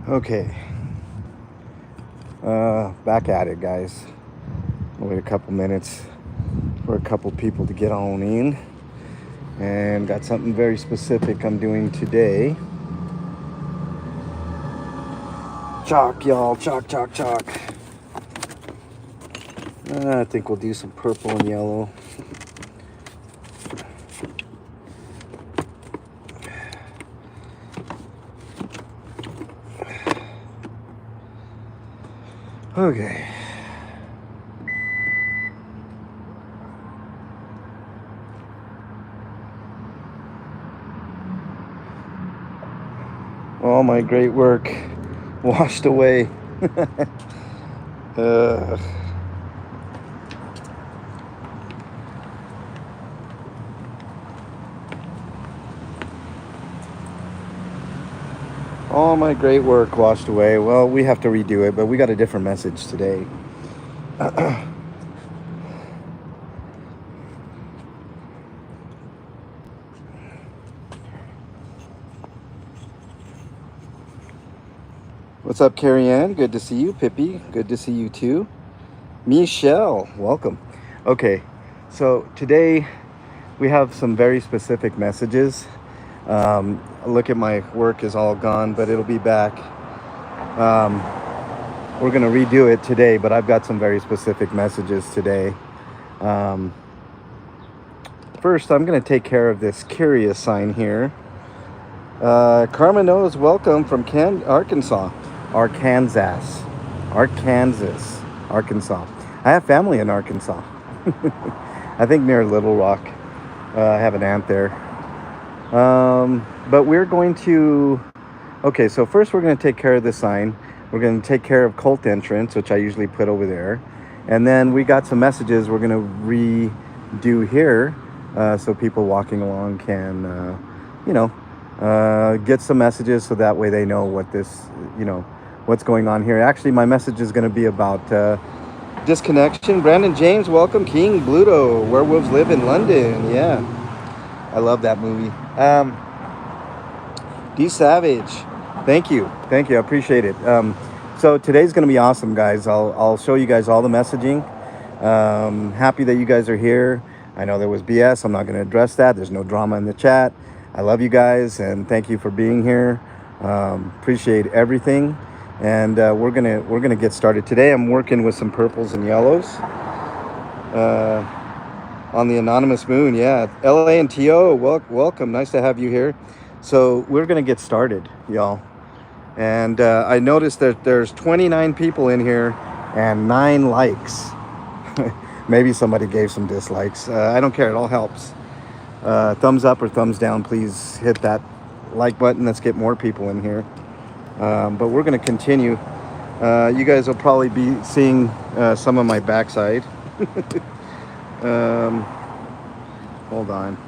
Okay. Back at it, guys. I'll wait a couple minutes for a couple people to get on in. And got something very specific I'm doing today. Chalk, y'all. Chalk, chalk, chalk. I think we'll do some purple and yellow. Okay. All my great work washed away. All my great work washed away. Well, we have to redo it, but we got a different message today. What's up, Carrie Ann? Good to see you. Pippi, good to see you too. Michelle, welcome. Okay, so today we have some very specific messages. Look at my work is all gone, but it'll be back. We're going to redo it today, but I've got some very specific messages today. First, I'm going to take care of this curious sign here. Karma knows, welcome from Arkansas. Arkansas. I have family in Arkansas. I think near Little Rock. I have an aunt there. But we're going to... Okay, so first we're going to take care of the sign. We're going to take care of cult entrance, which I usually put over there. And then we got some messages we're going to redo here. So people walking along can, get some messages so that way they know what this, what's going on here. Actually, my message is going to be about disconnection. Brandon James, welcome. King Bluto, Werewolves Live in London. Yeah, I love that movie. D Savage, thank you. I appreciate it. So today's going to be awesome, guys. I'll show you guys all the messaging. Happy that you guys are here. I know there was BS. I'm not going to address that. There's no drama in the chat. I love you guys and thank you for being here. Appreciate everything. And we're gonna get started today. I'm working with some purples and yellows on the anonymous moon. Yeah, LA and TO, welcome. Nice to have you here. So we're gonna get started, y'all. And I noticed that there's 29 people in here and 9 likes. Maybe somebody gave some dislikes. I don't care. It all helps. Thumbs up or thumbs down. Please hit that like button. Let's get more people in here. But we're going to continue. You guys will probably be seeing some of my backside. Hold on.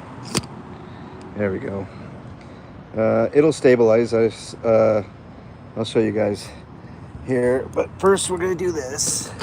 There we go. It'll stabilize. I'll show you guys here. But first we're going to do this.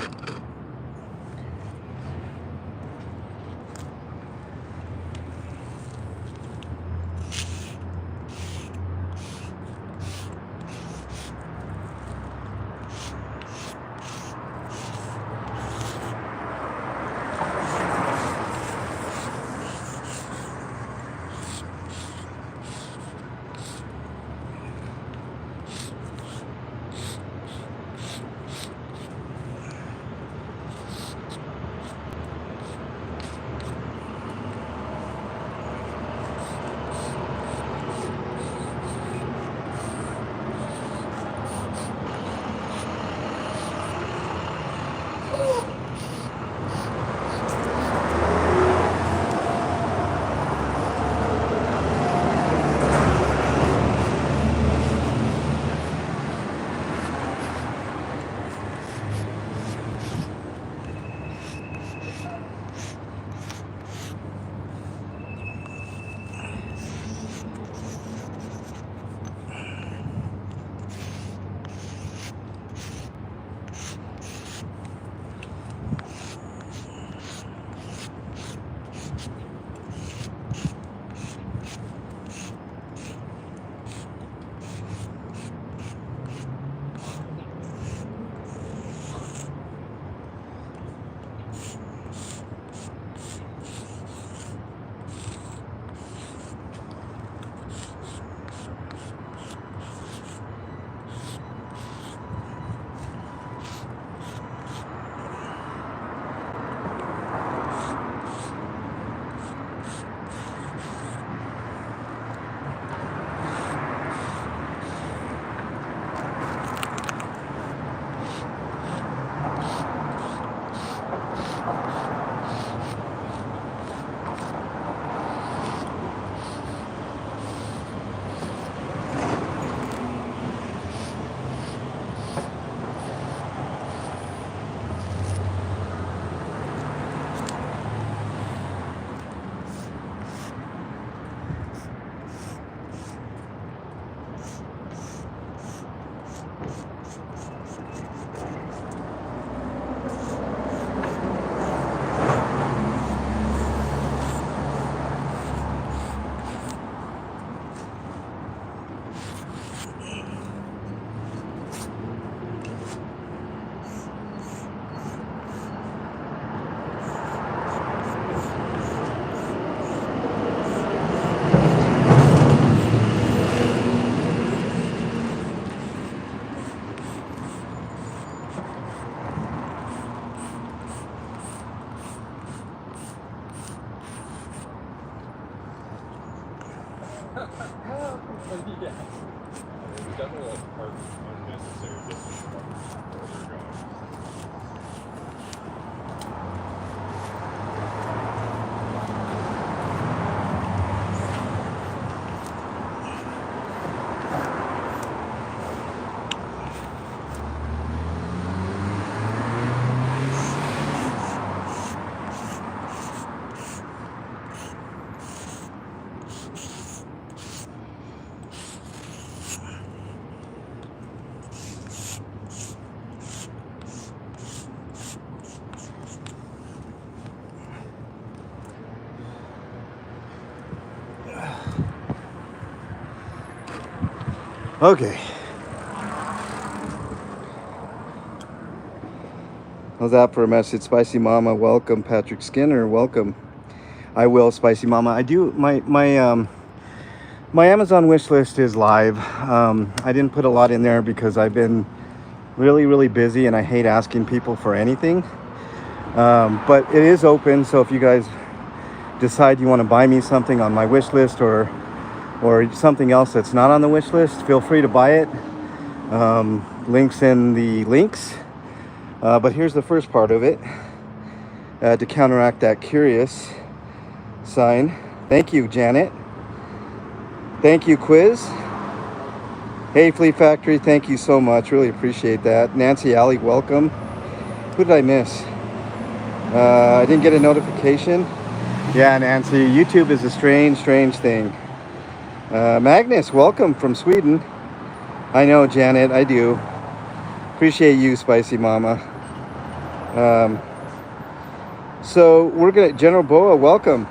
Yeah. There's definitely like part unnecessary distance from where they're going. Okay. How's that for a message? Spicy Mama, welcome. Patrick Skinner, welcome. I will, Spicy Mama. I do, my Amazon wish list is live. I didn't put a lot in there because I've been really busy and I hate asking people for anything. But it is open, so if you guys decide you want to buy me something on my wish list or something else that's not on the wish list, feel free to buy it. Links in the links. But here's the first part of it. To counteract that curious sign. Thank you, Janet. Thank you, Quiz. Hey, Flea Factory, thank you so much. Really appreciate that. Nancy Alley, welcome. Who did I miss? I didn't get a notification. Yeah, Nancy, YouTube is a strange thing. Magnus, welcome from Sweden. I know, Janet, I do. Appreciate you, Spicy Mama. So we're gonna, General Boa, welcome.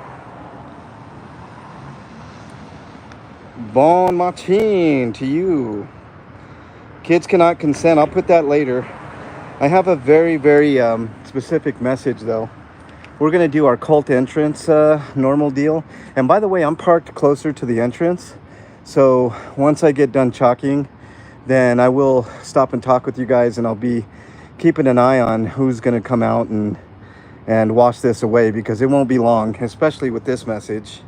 Bon matin to you. Kids cannot consent. I'll put that later. I have a very specific message though. We're gonna do our cult entrance normal deal. And by the way, I'm parked closer to the entrance. So once I get done chalking, then I will stop and talk with you guys, and I'll be keeping an eye on who's gonna come out and wash this away, because it won't be long, especially with this message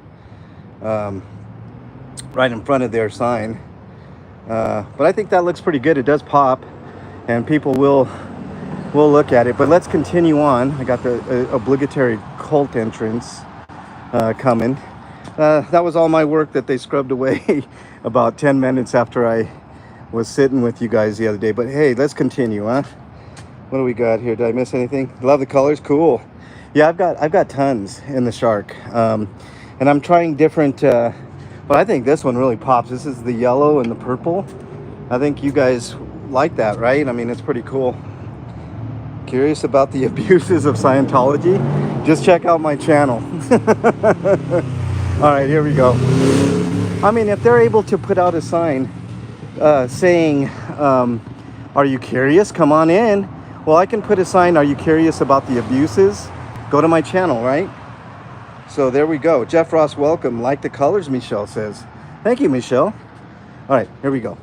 right in front of their sign. But I think that looks pretty good. It does pop, and people will look at it. But let's continue on. I got the obligatory cult entrance coming. That was all my work that they scrubbed away about 10 minutes after I was sitting with you guys the other day. But hey, let's continue, huh? What do we got here? Did I miss anything? Love the colors. Cool. Yeah, I've got tons in the shark, and I'm trying different. But I think this one really pops. This is the yellow and the purple. I think you guys like that, right? I mean, it's pretty cool. Curious about the abuses of Scientology? Just check out my channel. All right, here we go. I mean, if they're able to put out a sign saying, are you curious? Come on in. Well, I can put a sign, are you curious about the abuses? Go to my channel, right? So there we go. Jeff Ross, welcome. Like the colors, Michelle says. Thank you, Michelle. All right, here we go.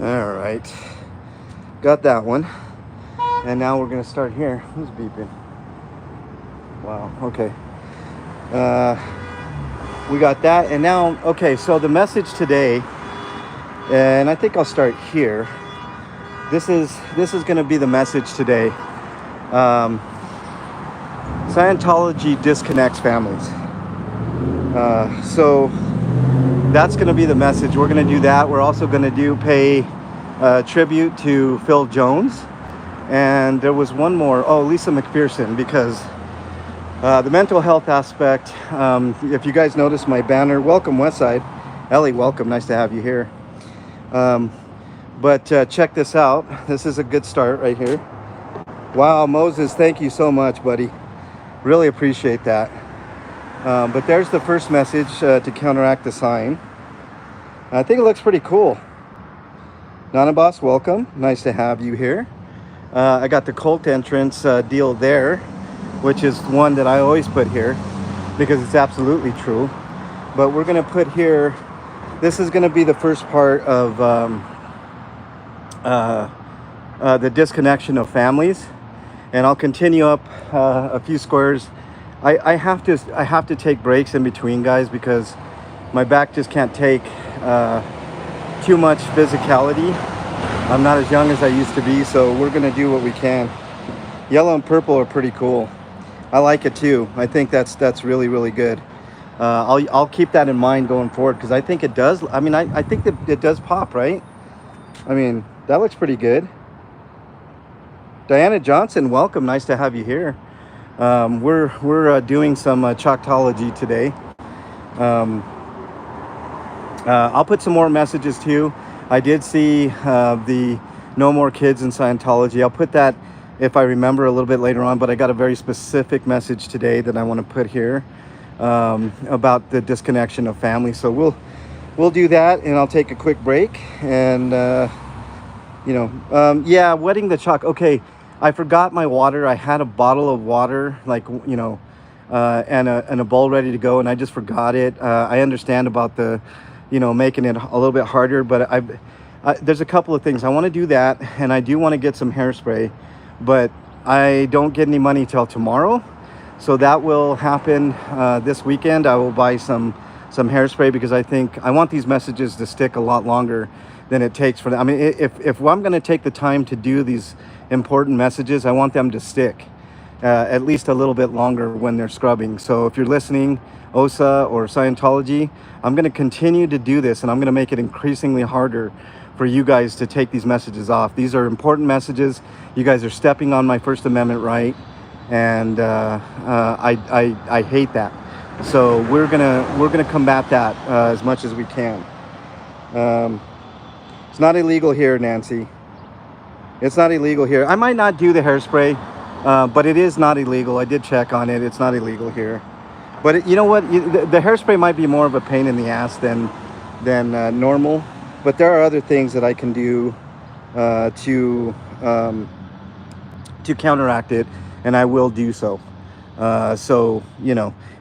All right, got that one. And now we're gonna start here. Who's beeping? Wow, okay. We got that, and now, okay, so the message today, and I think I'll start here. This is gonna be the message today. Scientology disconnects families. So that's going to be the message. We're going to do that. We're also going to pay tribute to Phil Jones. And there was one more. Oh, Lisa McPherson, because The mental health aspect. If you guys notice my banner, welcome Westside. Ellie, welcome. Nice to have you here. Um, but check this out. This is a good start right here. Wow, Moses, thank you so much, buddy. Really appreciate that. But there's the first message to counteract the sign. I think it looks pretty cool. Nana Boss, welcome. Nice to have you here. I got the cult entrance deal there, which is one that I always put here because it's absolutely true. But we're going to put here, this is going to be the first part of the disconnection of families. And I'll continue up a few squares. I have to take breaks in between, guys, because my back just can't take too much physicality. I'm not as young as I used to be, so we're gonna do what we can. Yellow and purple are pretty cool. I like it too. I think that's really, really good. I'll keep that in mind going forward because I think it does. I mean, I think that it does pop, right? I mean, that looks pretty good. Diana Johnson, welcome. Nice to have you here. We're doing some Choctology today. I'll put some more messages too. I did see the No More Kids in Scientology. I'll put that if I remember a little bit later on, but I got a very specific message today that I want to put here about the disconnection of family. So we'll do that, and I'll take a quick break. And yeah, wetting the chalk. Okay, I forgot my water. I had a bottle of water, like and a bowl ready to go, and I just forgot it. I understand about the making it a little bit harder, but there's a couple of things. I want to do that, and I do want to get some hairspray, but I don't get any money till tomorrow, so that will happen this weekend. I will buy some hairspray because I want these messages to stick a lot longer than it takes for them. I mean, if I'm going to take the time to do these important messages, I want them to stick at least a little bit longer when they're scrubbing. So if you're listening, OSA or Scientology, I'm going to continue to do this, and I'm going to make it increasingly harder for you guys to take these messages off. These are important messages. You guys are stepping on my First Amendment right, and I hate that. So we're gonna combat that as much as we can. It's not illegal here, Nancy. It's not illegal here. I might not do the hairspray, but it is not illegal. I did check on it. It's not illegal here. But you know what? The hairspray might be more of a pain in the ass than normal. But there are other things that I can do to counteract it, and I will do so. So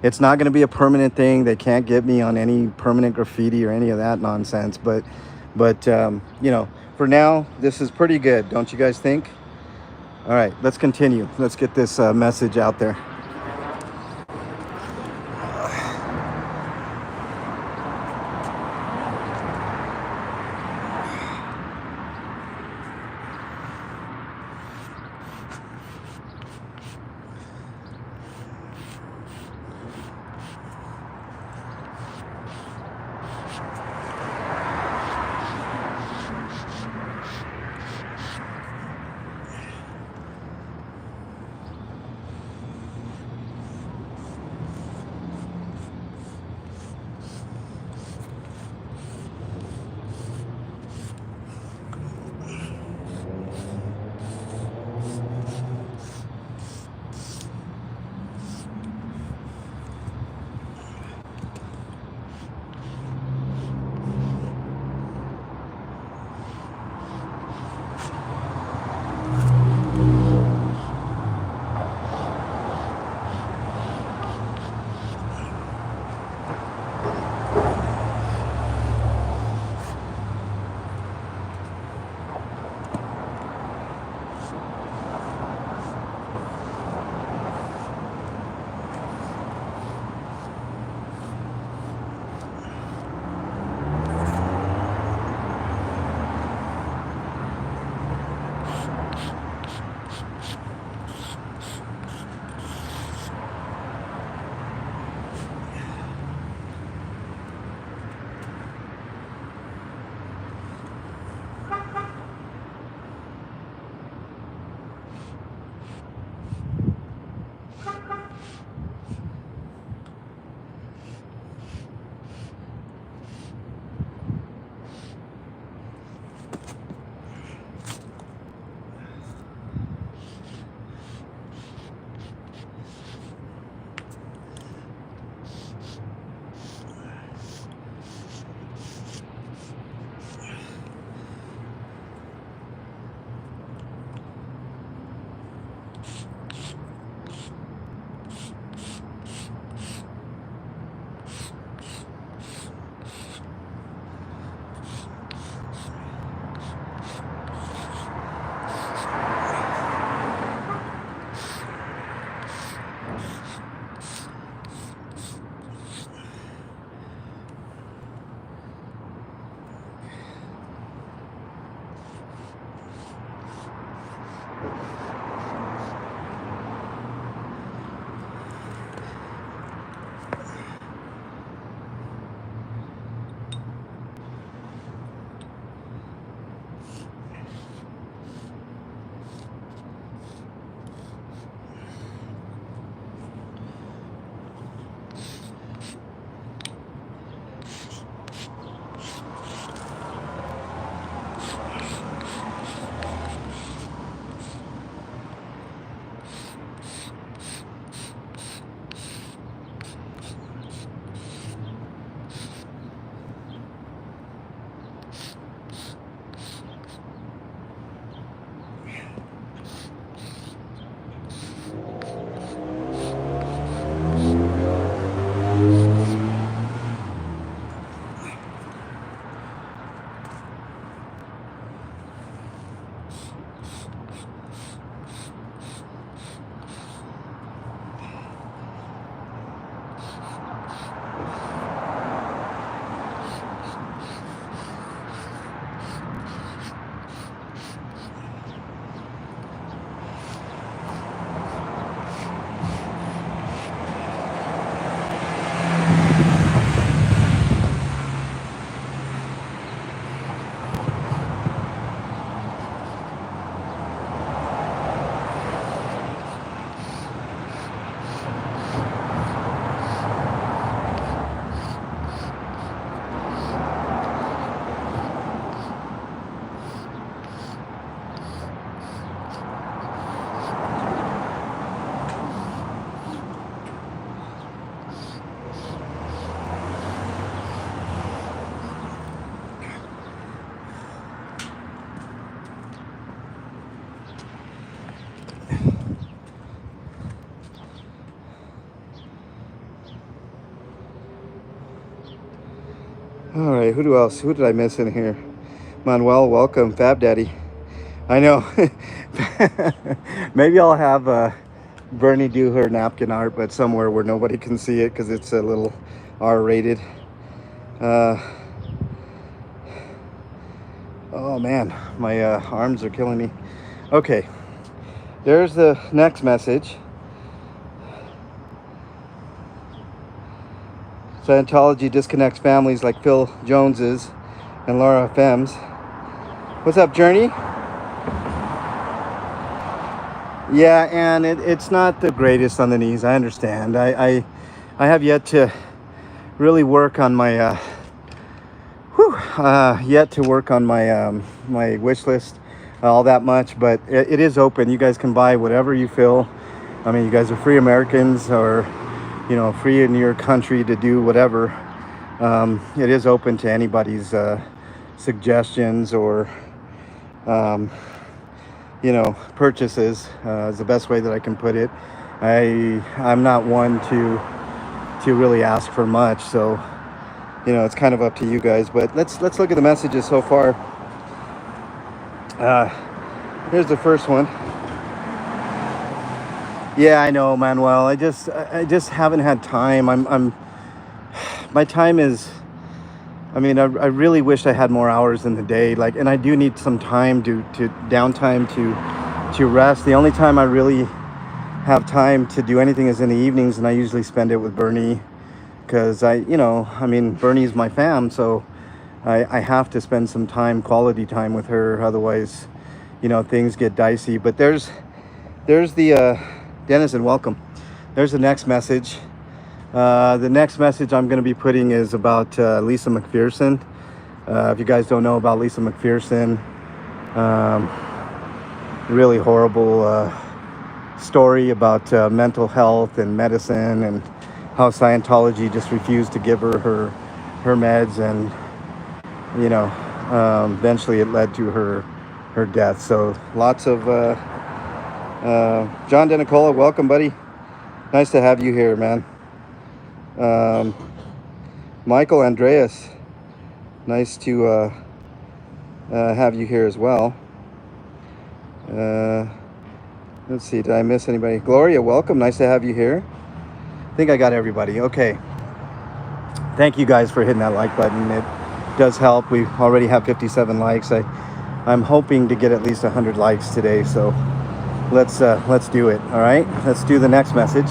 it's not going to be a permanent thing. They can't get me on any permanent graffiti or any of that nonsense. But for now, this is pretty good, don't you guys think? All right, let's continue. Let's get this message out there. All right, who else? Who did I miss in here? Manuel, welcome. Fab Daddy. I know. Maybe I'll have Bernie do her napkin art, but somewhere where nobody can see it because it's a little R-rated. Uh, oh man, my arms are killing me. Okay, there's the next message. Scientology disconnects families like Phil Jones's and Laura Femmes. What's up, Journey? Yeah, and it's not the greatest on the knees. I understand. I have yet to really work on my yet to work on my my wish list all that much, but it is open. You guys can buy whatever you feel. I mean, you guys are free Americans, or free in your country to do whatever. It is open to anybody's suggestions or purchases, is the best way that I can put it. I'm not one to really ask for much, so it's kind of up to you guys. But let's look at the messages so far. Here's the first one. Yeah, I know, Manuel. I just haven't had time. My time is. I mean, I really wish I had more hours in the day. And I do need some time to downtime to rest. The only time I really have time to do anything is in the evenings, and I usually spend it with Bernie, because Bernie's my fam, so I have to spend some quality time with her. Otherwise, things get dicey. But there's the Dennison, welcome. There's the next message. The next message I'm going to be putting is about Lisa McPherson. If you guys don't know about Lisa McPherson, really horrible story about mental health and medicine, and how Scientology just refused to give her meds, and eventually it led to her death. So lots of John DeNicola, welcome, buddy. Nice to have you here, man. Michael Andreas, nice to have you here as well. Let's see, did I miss anybody? Gloria, welcome. Nice to have you here. I think I got everybody. Okay. Thank you guys for hitting that like button. It does help. We already have 57 likes. I'm hoping to get at least 100 likes today. So let's do it. All right. Let's do the next message.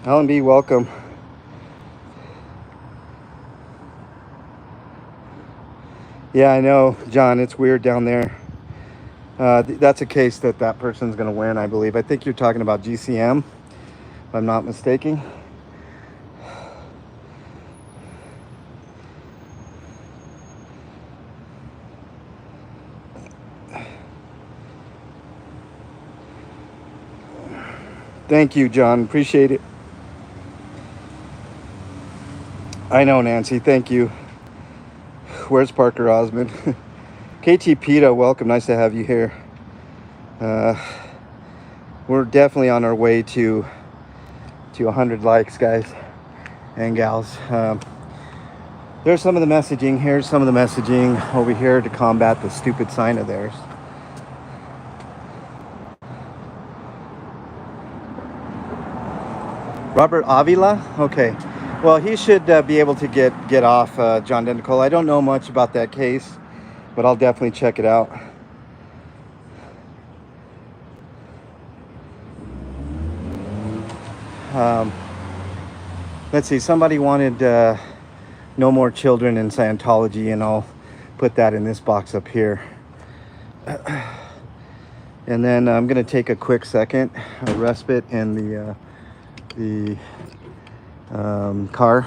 Alan B, welcome. Yeah, I know, John, it's weird down there. That's a case that person's going to win, I believe. I think you're talking about GCM, if I'm not mistaken. Thank you, John. Appreciate it. I know, Nancy. Thank you. Where's Parker Osmond? KT PETA, welcome. Nice to have you here. We're definitely on our way to 100 likes, guys and gals. There's some of the messaging. Here's some of the messaging over here to combat the stupid sign of theirs. Robert Avila? Okay. Well, he should be able to get off John Denicola. I don't know much about that case, but I'll definitely check it out. Let's see. Somebody wanted no more children in Scientology, and I'll put that in this box up here. And then I'm going to take a quick second, a respite in the car.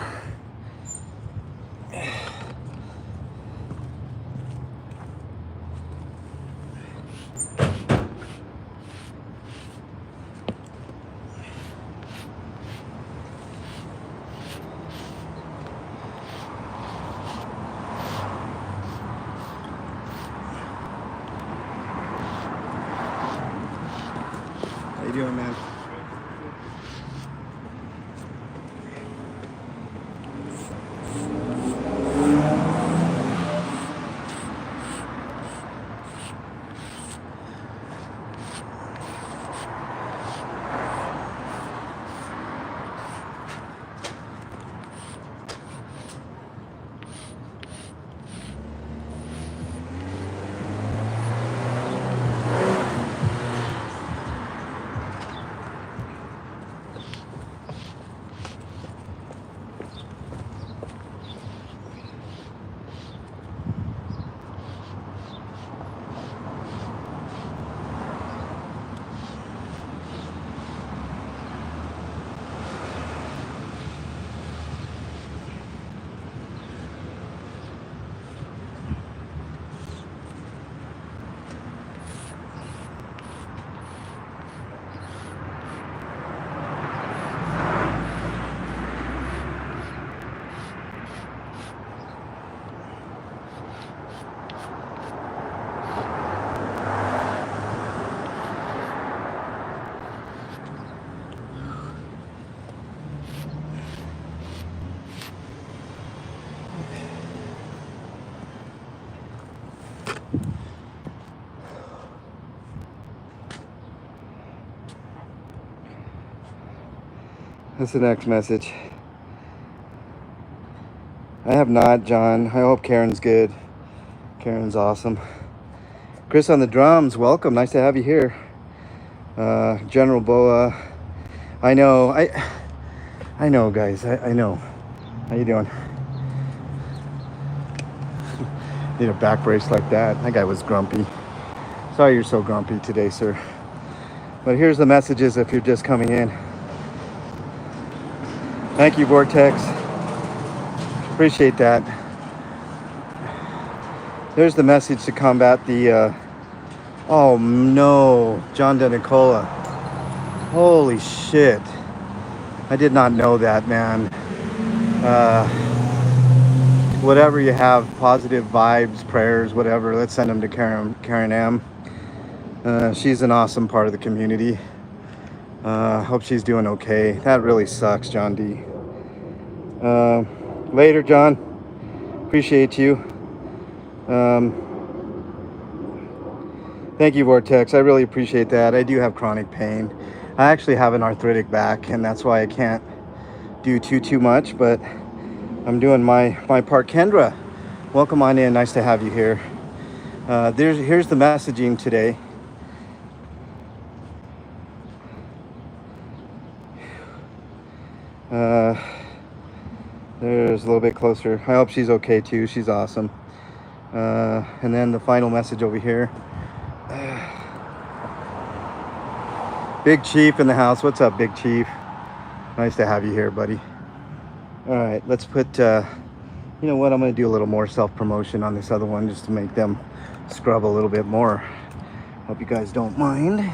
How you doing, man? That's the next message. I have not, John. I hope Karen's good. Karen's awesome. Chris on the drums, welcome. Nice to have you here. General Boa. I know, guys. I know. How you doing? Need a back brace like that. That guy was grumpy. Sorry you're so grumpy today, sir. But here's the messages if you're just coming in. Thank you, Vortex. Appreciate that. There's the message to combat the, oh no, John Denicola. Holy shit. I did not know that, man. whatever you have, positive vibes, prayers, whatever. Let's send them to Karen M. She's an awesome part of the community. Hope she's doing okay. That really sucks, John D. Later, John. Appreciate you. Thank you, Vortex. I really appreciate that. I do have chronic pain. I actually have an arthritic back, and that's why I can't do too much, but I'm doing my part. Kendra, welcome on in. Nice to have you here. Here's the messaging today. There's a little bit closer. I hope she's okay too. She's awesome. And then the final message over here. Big Chief in the house. What's up, Big Chief? Nice to have you here, buddy. All right, let's put, you know what? I'm going to do a little more self-promotion on this other one just to make them scrub a little bit more. Hope you guys don't mind.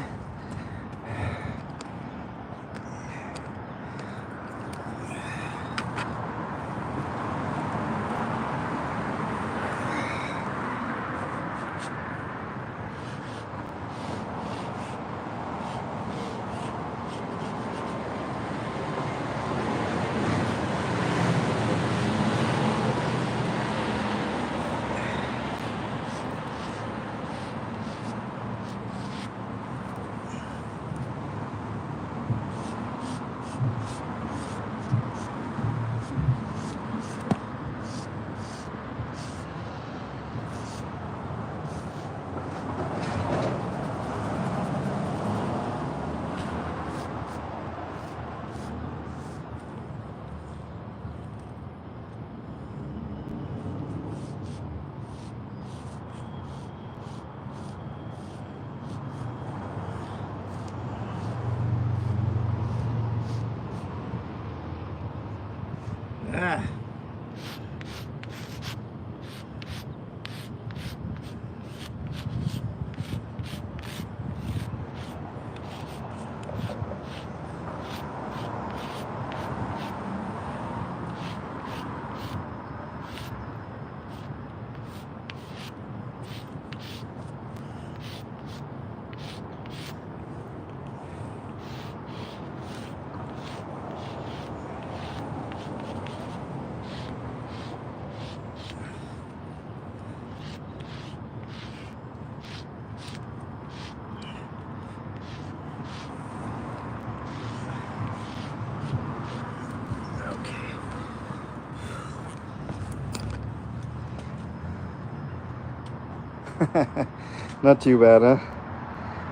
Not too bad, huh?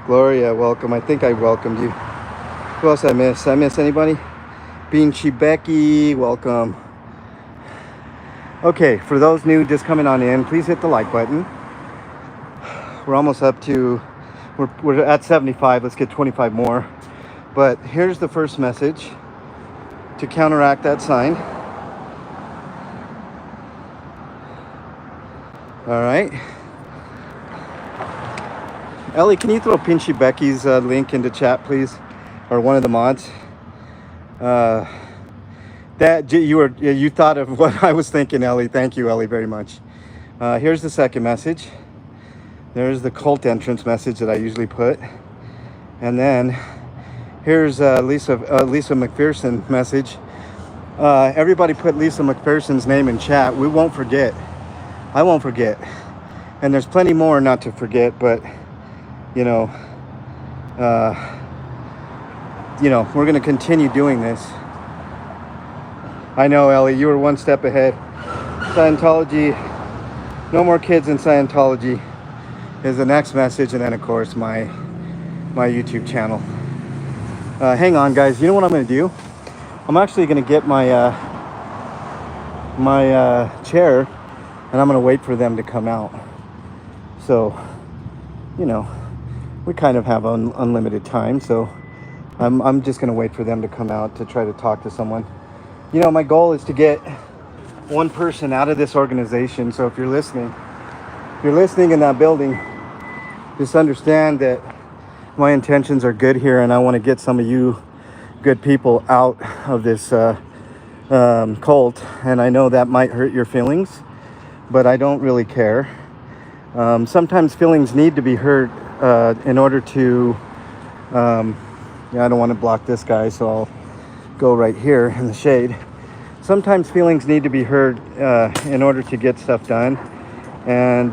Gloria, welcome. I think I welcomed you. Who else I miss? I miss anybody? Beanchy Becky, welcome. Okay, for those new just coming on in, please hit the like button. We're almost up to, we're at 75. Let's get 25 more. But here's the first message to counteract that sign. All right. Ellie, can you throw Pinchy Becky's link into chat, please? Or one of the mods. That you thought of what I was thinking, Ellie. Thank you, Ellie, very much. Here's the second message. There's the cult entrance message that I usually put. And then here's Lisa McPherson message. Everybody put Lisa McPherson's name in chat. We won't forget. I won't forget. And there's plenty more not to forget, but you know, we're going to continue doing this. I know, Ellie, you were one step ahead. Scientology, no more kids in Scientology is the next message. And then, of course, my YouTube channel. Hang on, guys. You know what I'm going to do? I'm actually going to get my chair, and I'm going to wait for them to come out. So, you know, we kind of have unlimited time, so I'm just going to wait for them to come out to try to talk to someone. You know, my goal is to get one person out of this organization. So if you're listening in that building, just understand that my intentions are good here, and I want to get some of you good people out of this cult, and I know that might hurt your feelings, but I don't really care. Sometimes feelings need to be hurt in order to. Yeah, I don't want to block this guy, so I'll go right here in the shade. Sometimes feelings need to be heard in order to get stuff done, and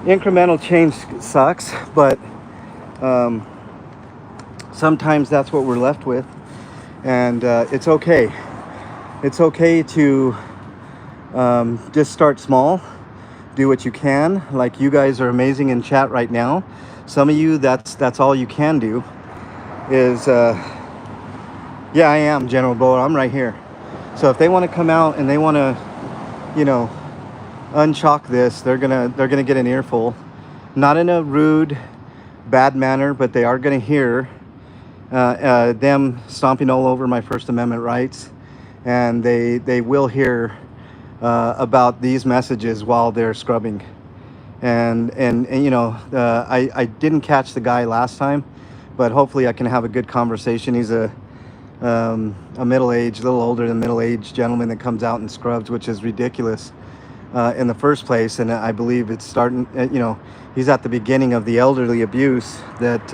incremental change sucks, but sometimes that's what we're left with, and it's okay. It's okay to just start small, do what you can. Like, you guys are amazing in chat right now. Some of you, that's all you can do. Is yeah, I am General Bo. I'm right here. So if they want to come out and they want to, unchalk this, they're gonna get an earful, not in a rude, bad manner, but they are gonna hear them stomping all over my First Amendment rights, and they will hear about these messages while they're scrubbing. And I didn't catch the guy last time, but hopefully I can have a good conversation. He's a middle-aged, little older than middle-aged gentleman that comes out and scrubs, which is ridiculous in the first place. And I believe it's starting, he's at the beginning of the elderly abuse that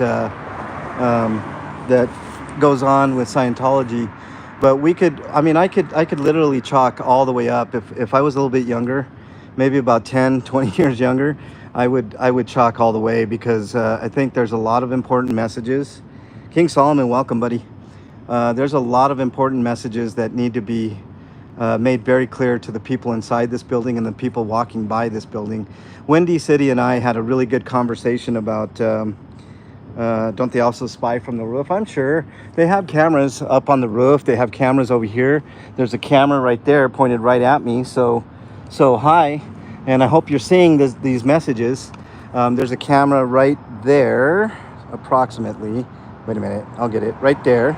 goes on with Scientology. But I could literally chalk all the way up. If I was a little bit younger, maybe about 10, 20 years younger, I would chalk all the way, because I think there's a lot of important messages. King Solomon, welcome, buddy. There's a lot of important messages that need to be made very clear to the people inside this building and the people walking by this building. Wendy City and I had a really good conversation about don't they also spy from the roof? I'm sure they have cameras up on the roof. They have cameras over here. There's a camera right there pointed right at me. So hi, and I hope you're seeing these messages. There's a camera right there, approximately. Wait a minute, I'll get it right there.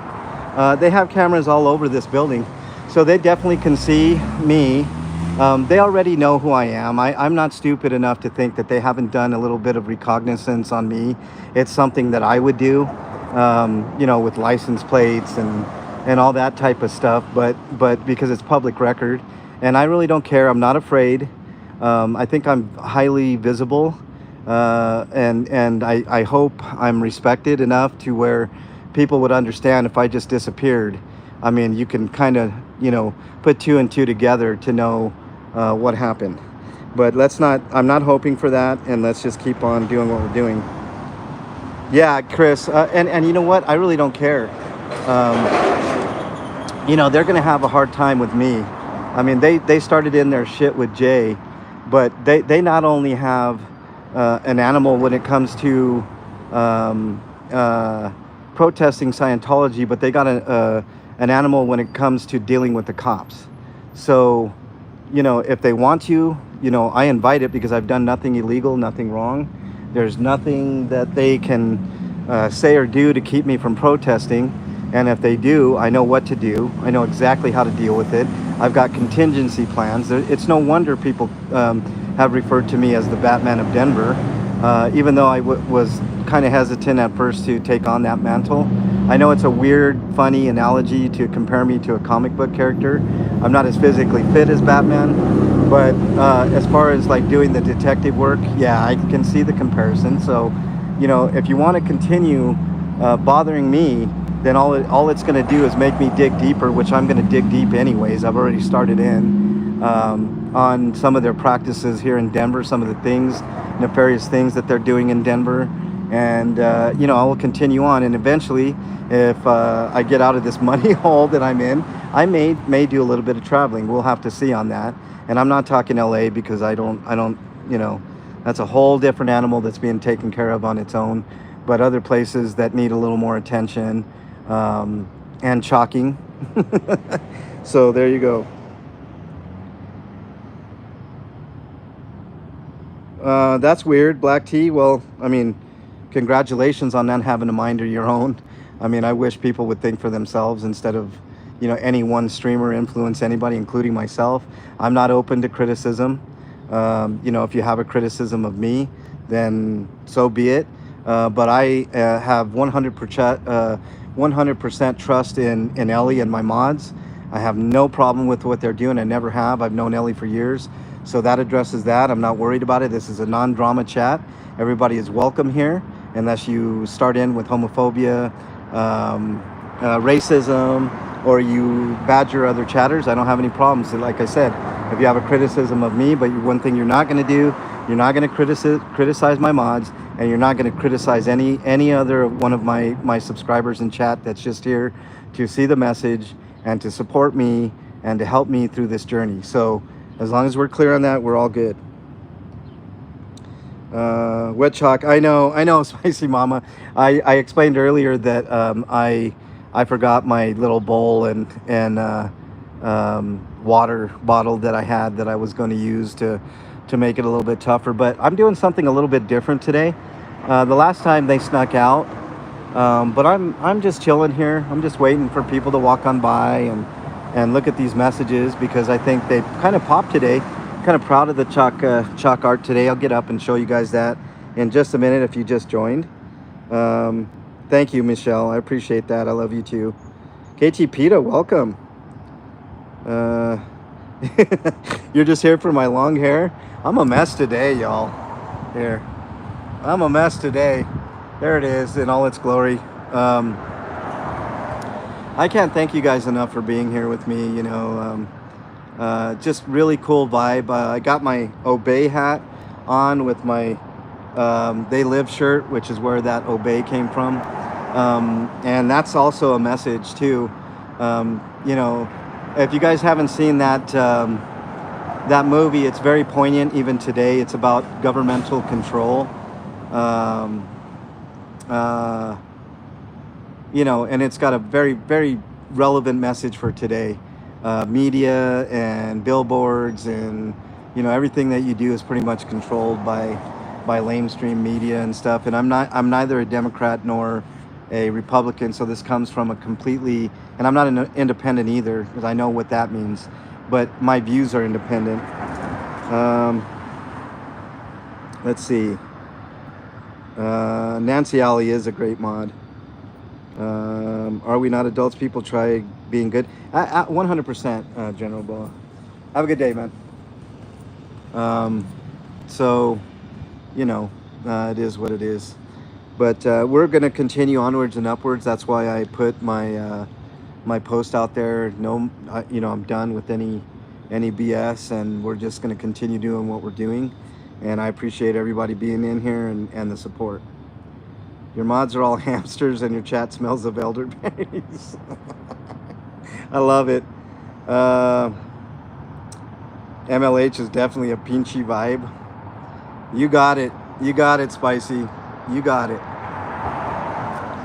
They have cameras all over this building, so they definitely can see me. They already know who I am. I'm not stupid enough to think that they haven't done a little bit of recognizance on me. It's something that I would do, with license plates and all that type of stuff, but because it's public record, and I really don't care. I'm not afraid. I think I'm highly visible, and I hope I'm respected enough to where people would understand if I just disappeared. I mean, you can kind of, put two and two together to know what happened. But I'm not hoping for that, and let's just keep on doing what we're doing. Yeah, Chris, and you know what? I really don't care. They're going to have a hard time with me. I mean, they started in their shit with Jay, but they not only have an animal when it comes to protesting Scientology, but they got an animal when it comes to dealing with the cops. So, if they want to, I invite it, because I've done nothing illegal, nothing wrong. There's nothing that they can say or do to keep me from protesting. And if they do, I know what to do. I know exactly how to deal with it. I've got contingency plans. It's no wonder people have referred to me as the Batman of Denver, even though I was kind of hesitant at first to take on that mantle. I know it's a weird, funny analogy to compare me to a comic book character. I'm not as physically fit as Batman, but as far as like doing the detective work, yeah, I can see the comparison. So, if you want to continue bothering me, then all it's going to do is make me dig deeper, which I'm going to dig deep anyways. I've already started in on some of their practices here in Denver, some of the things, nefarious things that they're doing in Denver. And, I will continue on. And eventually, if I get out of this money hole that I'm in, I may do a little bit of traveling. We'll have to see on that. And I'm not talking LA, because I don't, that's a whole different animal that's being taken care of on its own. But other places that need a little more attention and chalking. So there you go. That's weird, Black Tea. Well, I mean, congratulations on not having a mind of your own. I mean, I wish people would think for themselves instead of, any one streamer influence anybody, including myself. I'm not open to criticism. If you have a criticism of me, then so be it. But I have 100% trust in Ellie and my mods. I have no problem with what they're doing. I never have. I've known Ellie for years. So that addresses that. I'm not worried about it. This is a non-drama chat. Everybody is welcome here, unless you start in with homophobia, racism, or you badger other chatters. I don't have any problems. Like I said, if you have a criticism of me, but one thing you're not going to do, you're not going to criticize my mods, and you're not going to criticize any other one of my subscribers in chat that's just here to see the message and to support me and to help me through this journey. So as long as we're clear on that, we're all good. Wet chalk. I know, Spicy Mama. I explained earlier that I forgot my little bowl and water bottle that I had that I was going to use to make it a little bit tougher. But I'm doing something a little bit different today. The last time they snuck out, but I'm just chilling here. I'm just waiting for people to walk on by and look at these messages, because I think they kind of popped today. Kind of proud of the chalk art today. I'll get up and show you guys that in just a minute if you just joined. Thank you, Michelle. I appreciate that. I love you too. KT Pita, welcome. You're just here for my long hair. I'm a mess today, y'all. Here, I'm a mess today. There it is in all its glory. I can't thank you guys enough for being here with me. You know, just really cool vibe. I got my Obey hat on with my They Live shirt, which is where that Obey came from. And that's also a message too. You know, if you guys haven't seen that that movie, it's very poignant even today. It's about governmental control. You know, and it's got a very, very relevant message for today. Media and billboards and, you know, everything that you do is pretty much controlled by lamestream media and stuff. And I'm neither a Democrat nor a Republican, so this comes from a completely, and I'm not an independent either, because I know what that means, but my views are independent. Let's see. Nancy Alley is a great mod. Are we not adults? People try being good. 100%, General Boa. Have a good day, man. So, you know, it is what it is. But we're going to continue onwards and upwards. That's why I put my my post out there. No, you know, I'm done with any BS, and we're just going to continue doing what we're doing. And I appreciate everybody being in here and the support. Your mods are all hamsters, and your chat smells of elderberries. I love it. MLH is definitely a pinchy vibe. You got it. You got it, Spicy. You got it.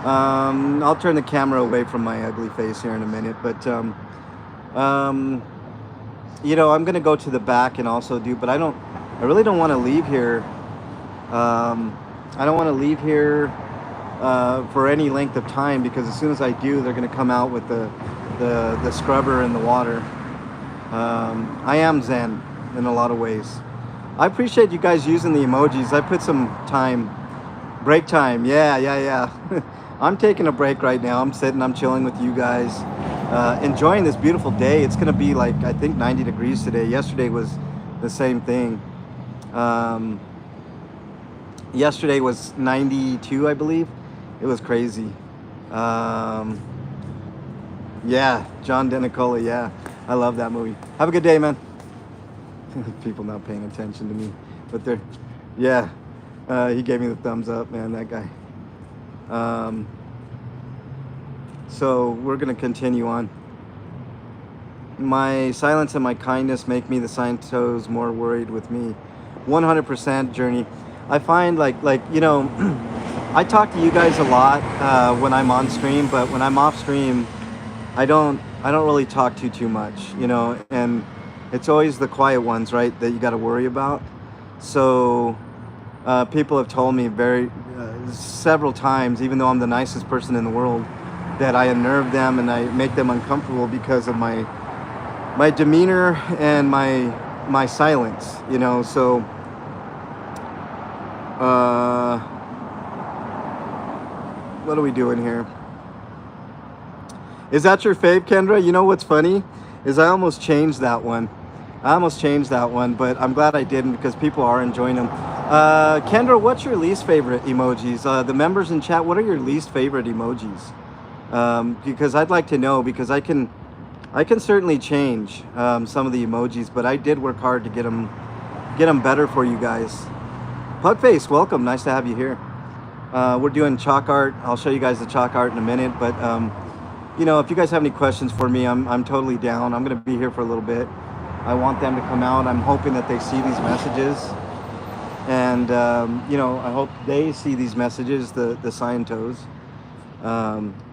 I'll turn the camera away from my ugly face here in a minute, but you know, I'm gonna go to the back and also do, but I really don't want to leave here. I don't want to leave here for any length of time, because as soon as I do, they're gonna come out with the scrubber in the water. I am Zen in a lot of ways. I appreciate you guys using the emojis. I put some time. Break time. Yeah. I'm taking a break right now. I'm sitting, I'm chilling with you guys, enjoying this beautiful day. It's gonna be like, I think 90 degrees today. Yesterday was the same thing. Yesterday was 92, I believe. It was crazy. Yeah, John Denicola, yeah. I love that movie. Have a good day, man. People not paying attention to me, but they're, yeah. He gave me the thumbs up, man, that guy. So we're gonna continue on. My silence and my kindness make me the scientos more worried with me. 100% Journey. I find like you know, I talk to you guys a lot when I'm on stream, but when I'm off stream, I don't really talk too much, you know, and it's always the quiet ones, right, that you got to worry about. So people have told me several times, even though I'm the nicest person in the world, that I unnerve them and I make them uncomfortable because of my demeanor and my silence, you know. So what are we doing here? Is that your fave, Kendra? You know what's funny is I almost changed that one. But I'm glad I didn't because people are enjoying them. Kendra, what's your least favorite emojis? The members in chat, what are your least favorite emojis? Because I'd like to know, because I can certainly change some of the emojis, but I did work hard to get them better for you guys. Pugface, welcome. Nice to have you here. We're doing chalk art. I'll show you guys the chalk art in a minute, but you know, if you guys have any questions for me, I'm totally down. I'm going to be here for a little bit. I want them to come out. I'm hoping that they see these messages, and you know, I hope they see these messages, the Scientos.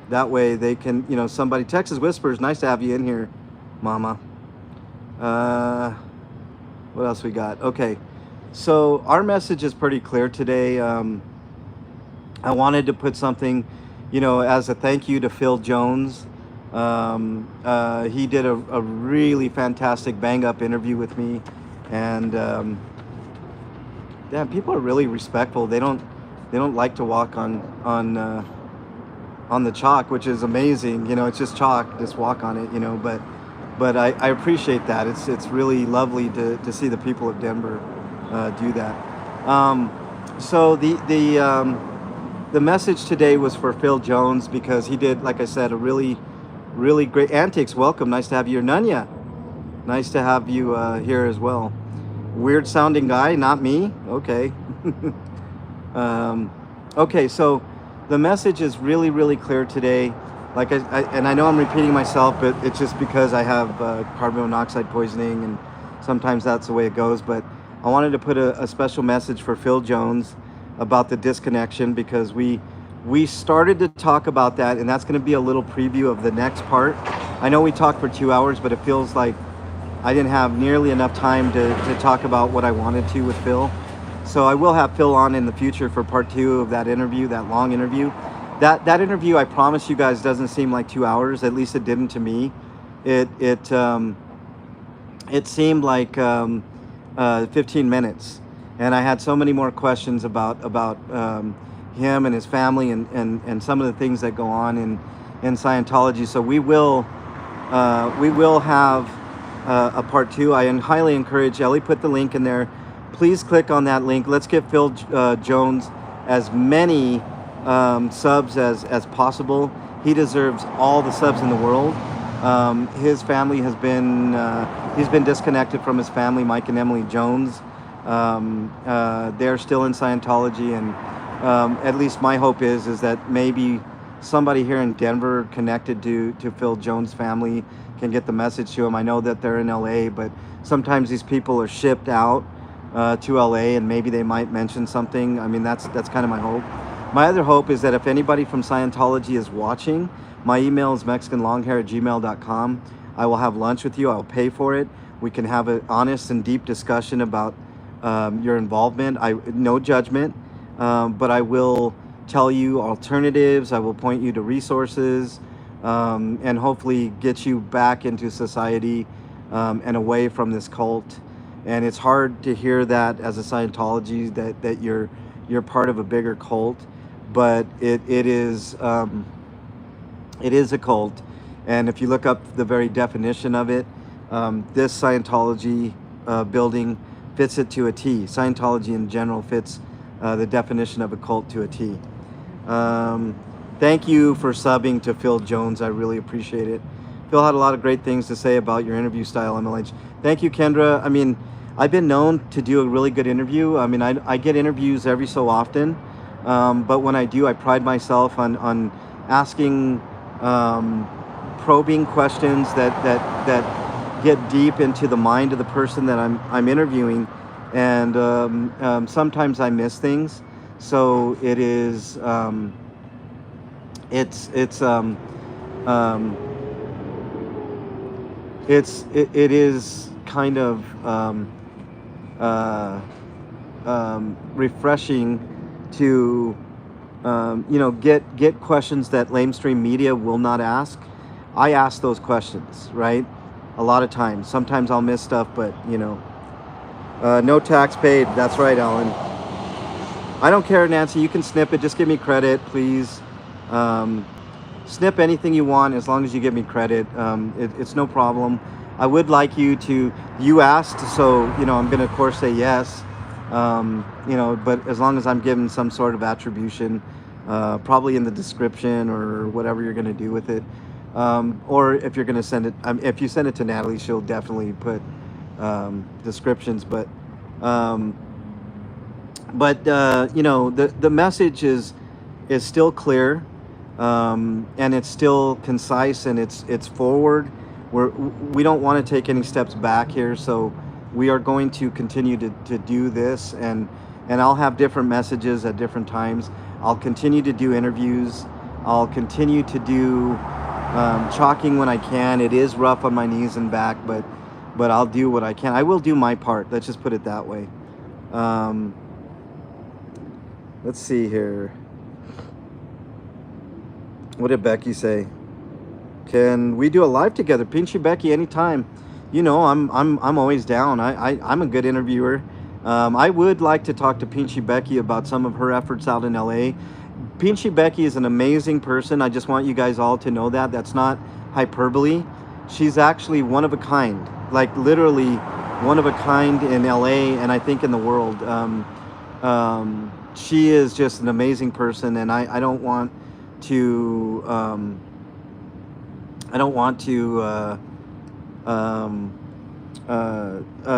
That way they can, you know, somebody, Texas Whispers, nice to have you in here, Mama. What else we got? Okay, so our message is pretty clear today. I wanted to put something, you know, as a thank you to Phil Jones. He did a really fantastic bang-up interview with me, and yeah, people are really respectful. They don't like to walk on the chalk, which is amazing. You know, it's just chalk, just walk on it. You know, but I appreciate that. It's really lovely to see the people of Denver do that. So the message today was for Phil Jones because he did, like I said, a really great antics. Welcome, nice to have you, Nunya. Nice to have you here as well. Weird sounding guy, not me. Okay. Okay, so the message is really clear today. Like and I know I'm repeating myself, but it's just because I have carbon monoxide poisoning, and sometimes that's the way it goes. But I wanted to put a special message for Phil Jones about the disconnection, because we started to talk about that, and that's going to be a little preview of the next part. I know we talked for 2 hours, but it feels like I didn't have nearly enough time to talk about what I wanted to with Phil. So I will have Phil on in the future for part 2 of that interview, that long interview. That interview, I promise you guys, doesn't seem like 2 hours. At least it didn't to me. It seemed like 15 minutes, and I had so many more questions about him and his family and some of the things that go on in Scientology. So we will have a part 2. I highly encourage, Ellie put the link in there. Please click on that link. Let's give Phil Jones as many subs as possible. He deserves all the subs in the world. His family has been he's been disconnected from his family, Mike and Emily Jones. They're still in Scientology, and at least my hope is that maybe somebody here in Denver connected to Phil Jones' family can get the message to him. I know that they're in LA, but sometimes these people are shipped out to LA, and maybe they might mention something. I mean, that's kind of my hope. My other hope is that if anybody from Scientology is watching, my email is mexicanlonghair@gmail.com. I will have lunch with you. I'll pay for it. We can have an honest and deep discussion about your involvement. No judgment, but I will tell you alternatives. I will point you to resources, and hopefully get you back into society and away from this cult. And it's hard to hear that as a Scientology, that you're part of a bigger cult, but it is a cult. And if you look up the very definition of it, this Scientology building fits it to a T. Scientology in general fits the definition of a cult to a T. Thank you for subbing to Phil Jones. I really appreciate it. Phil had a lot of great things to say about your interview style, MLH. Thank you, Kendra. I mean, I've been known to do a really good interview. I mean, I get interviews every so often, but when I do, I pride myself on asking probing questions that get deep into the mind of the person that I'm interviewing, and sometimes I miss things. So it is it is kind of refreshing to you know, get questions that lamestream media will not ask. I ask those questions, right? A lot of times. Sometimes I'll miss stuff, but you know, no tax paid. That's right, Alan. I don't care, Nancy. You can snip it. Just give me credit, please. snip anything you want as long as you give me credit. It's no problem. I would like you to, you asked, so, you know, I'm going to, of course, say yes. You know, but as long as I'm given some sort of attribution, probably in the description or whatever you're going to do with it. Or if you're going to send it, if you send it to Natalie, she'll definitely put descriptions. Um, but you know, the message is still clear, and it's still concise, and it's forward. We don't want to take any steps back here, so we are going to continue to do this, and I'll have different messages at different times. I'll continue to do interviews. I'll continue to do chalking when I can. It is rough on my knees and back, but I'll do what I can. I will do my part. Let's just put it that way. Let's see here. What did Becky say? Can we do a live together? Pinchy Becky, anytime. You know, I'm always down. I'm a good interviewer. I would like to talk to Pinchy Becky about some of her efforts out in LA. Pinchy Becky is an amazing person. I just want you guys all to know that. That's not hyperbole. She's actually one of a kind. Like literally one of a kind in LA, and I think in the world. She is just an amazing person, and I don't want to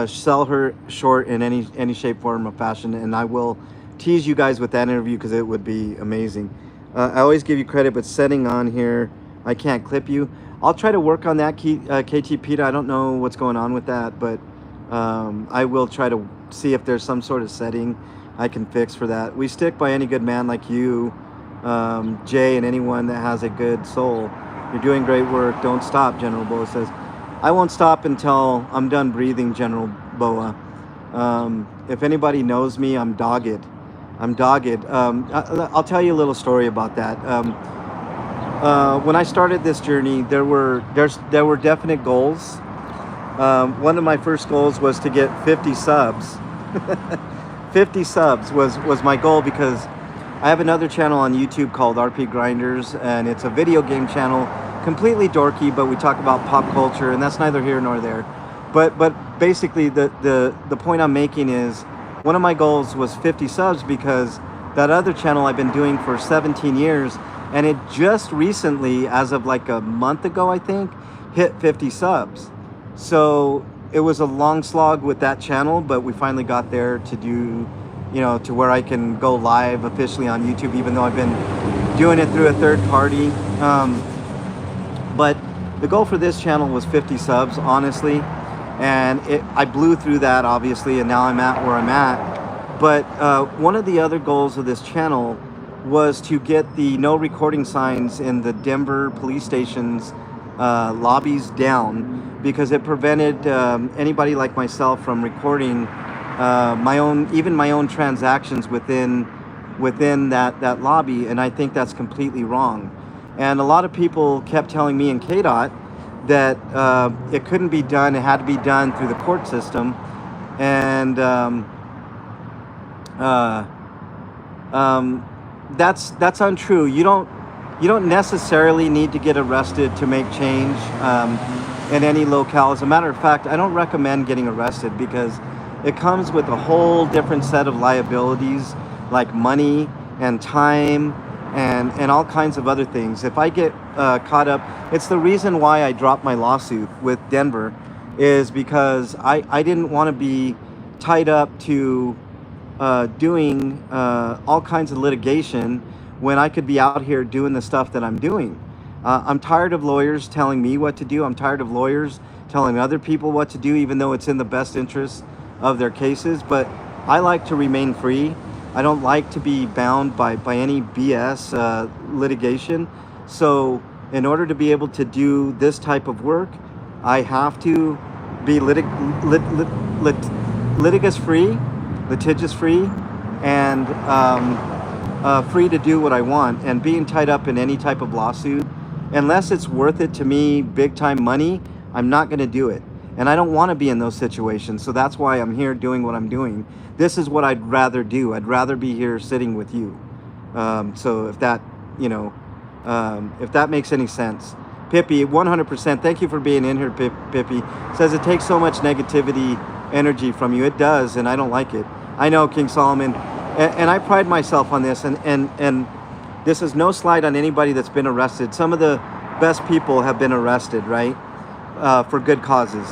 sell her short in any shape, form, or fashion. And I will tease you guys with that interview because it would be amazing. I always give you credit, but setting on here, I can't clip you. I'll try to work on that, KT Peta. I don't know what's going on with that, but I will try to see if there's some sort of setting I can fix for that. We stick by any good man like you, Jay, and anyone that has a good soul. You're doing great work. Don't stop, General Boa says. I won't stop until I'm done breathing, General Boa. If anybody knows me, I'm dogged. I'm dogged. I'll tell you a little story about that. When I started this journey, there were definite goals. One of my first goals was to get 50 subs. 50 subs was my goal, because I have another channel on YouTube called RP Grinders, and it's a video game channel, completely dorky, but we talk about pop culture, and that's neither here nor there. But basically the point I'm making is one of my goals was 50 subs, because that other channel I've been doing for 17 years, and it just recently, as of like a month ago, I think, hit 50 subs. So it was a long slog with that channel, but we finally got there to do, you know, to where I can go live officially on YouTube, even though I've been doing it through a third party. But the goal for this channel was 50 subs, honestly. And I blew through that, obviously, and now I'm at where I'm at. But one of the other goals of this channel was to get the no recording signs in the Denver police station's lobbies down, because it prevented anybody like myself from recording my own transactions within that lobby. And I think that's completely wrong. And a lot of people kept telling me in KDOT that it couldn't be done, it had to be done through the court system. And that's untrue. You don't necessarily need to get arrested to make change in any locale. As a matter of fact, I don't recommend getting arrested, because it comes with a whole different set of liabilities, like money and time and all kinds of other things. If I get caught up, it's the reason why I dropped my lawsuit with Denver, is because I didn't want to be tied up to doing all kinds of litigation when I could be out here doing the stuff that I'm doing. I'm tired of lawyers telling me what to do. I'm tired of lawyers telling other people what to do, even though it's in the best interest of their cases. But I like to remain free. I don't like to be bound by any BS litigation. So in order to be able to do this type of work, I have to be litigious free, and free to do what I want. And being tied up in any type of lawsuit, unless it's worth it to me, big time money, I'm not going to do it. And I don't want to be in those situations. So that's why I'm here doing what I'm doing. This is what I'd rather do. I'd rather be here sitting with you. So if that, you know, if that makes any sense. Pippi, 100%. Thank you for being in here, Pippi. Says it takes so much negativity energy from you. It does, and I don't like it. I know, King Solomon, and I pride myself on this, and this is no slight on anybody that's been arrested. Some of the best people have been arrested, right, for good causes.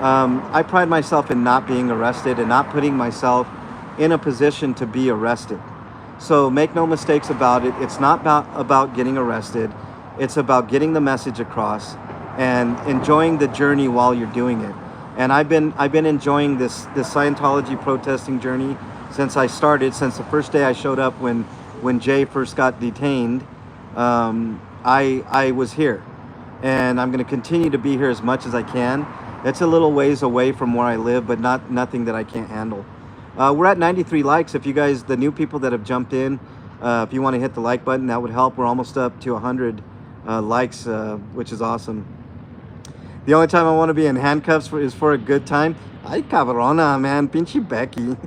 I pride myself in not being arrested and not putting myself in a position to be arrested. So make no mistakes about it. It's not about getting arrested. It's about getting the message across and enjoying the journey while you're doing it. And I've been enjoying this Scientology protesting journey since I started, since the first day I showed up when Jay first got detained. I was here, and I'm going to continue to be here as much as I can. It's a little ways away from where I live, but nothing that I can't handle. We're at 93 likes. If you guys, the new people that have jumped in, if you want to hit the like button, that would help. We're almost up to 100 likes, which is awesome. The only time I want to be in handcuffs is for a good time. Ay, cabrona, man. Pinchy Becky.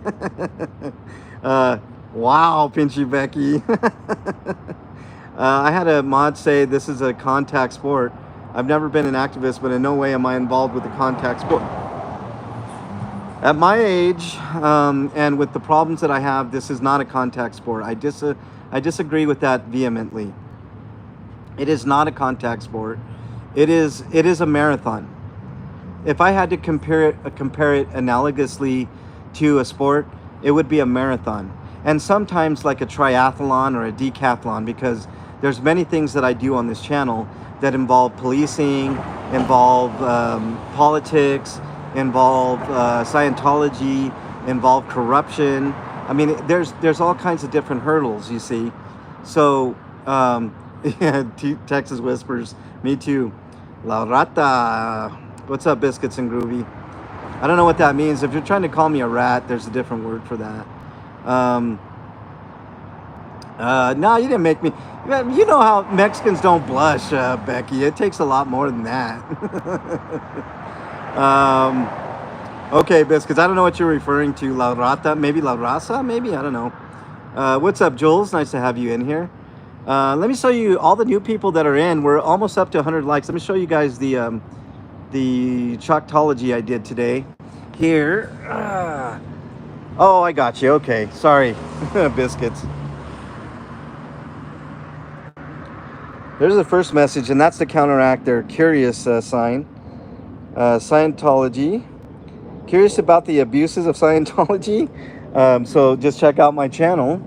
Wow, Pinchy Becky. I had a mod say this is a contact sport. I've never been an activist, but in no way am I involved with the contact sport. At my age, and with the problems that I have, this is not a contact sport. I disagree with that vehemently. It is not a contact sport. It is a marathon. If I had to compare it analogously to a sport, it would be a marathon. And sometimes like a triathlon or a decathlon, because there's many things that I do on this channel that involve policing, involve politics, involve Scientology, involve corruption. I mean, there's all kinds of different hurdles, you see. So, yeah, Texas Whispers, me too. La Rata. What's up, Biscuits and Groovy? I don't know what that means. If you're trying to call me a rat, there's a different word for that. No, you didn't make me. You know how Mexicans don't blush, Becky. It takes a lot more than that. Okay, Biscuits. I don't know what you're referring to. La Rata? Maybe La Raza? Maybe? I don't know. What's up, Jules? Nice to have you in here. Let me show you all the new people that are in. We're almost up to 100 likes. Let me show you guys the Choctology I did today. Here. Oh, I got you. Okay. Sorry, Biscuits. There's the first message, and that's to counteract their curious sign. Scientology. Curious about the abuses of Scientology? So just check out my channel.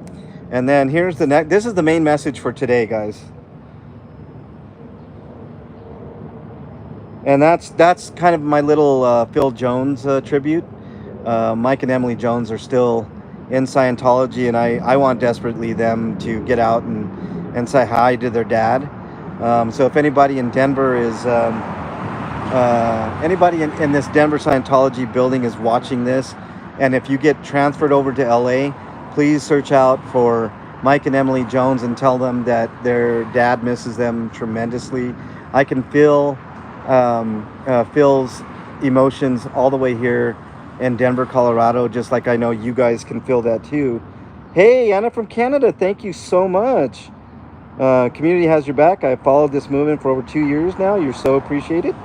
And then here's the next. This is the main message for today, guys. And that's kind of my little Phil Jones tribute. Mike and Emily Jones are still in Scientology, and I want desperately them to get out and say hi to their dad. So if anybody in Denver is, anybody in this Denver Scientology building is watching this, and if you get transferred over to LA, please search out for Mike and Emily Jones and tell them that their dad misses them tremendously. I can feel Phil's emotions all the way here in Denver, Colorado, just like I know you guys can feel that too. Hey, Anna from Canada, thank you so much. Community has your back. I followed this movement for over 2 years now. You're so appreciated.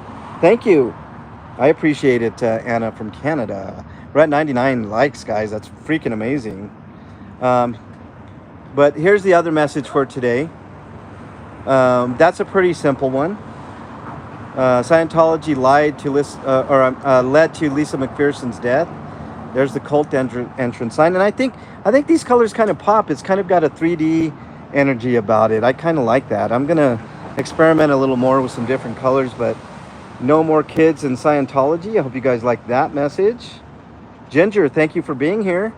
Thank you. I appreciate it, Anna from Canada. We're at 99 likes, guys. That's freaking amazing. But here's the other message for today. That's a pretty simple one. Scientology led to Lisa McPherson's death. There's the cult entrance sign, and I think these colors kind of pop. It's kind of got a 3D energy about it. I kind of like that. I'm gonna experiment a little more with some different colors, but no more kids in Scientology. I hope you guys like that message. Ginger, thank you for being here.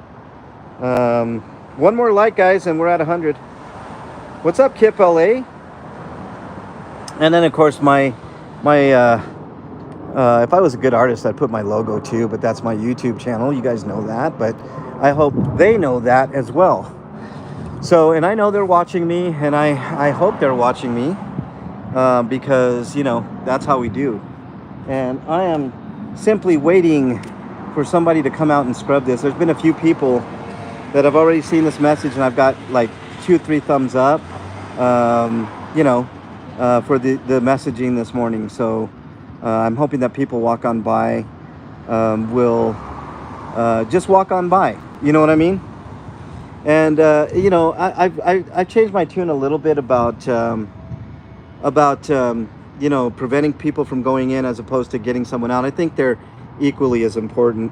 One more like, guys, and we're at 100. What's up, Kip LA? And then, of course, my if I was a good artist, I'd put my logo too, but that's my YouTube channel. You guys know that, but I hope they know that as well. So, and I know they're watching me, and I hope they're watching me, because, you know, that's how we do. And I am simply waiting for somebody to come out and scrub this. There's been a few people that have already seen this message, and I've got like 2-3 thumbs up. you know, for the messaging this morning. So I'm hoping that people walk on by, will just walk on by. You know what I mean? And you know, I've changed my tune a little bit about you know, preventing people from going in as opposed to getting someone out. I think they're equally as important.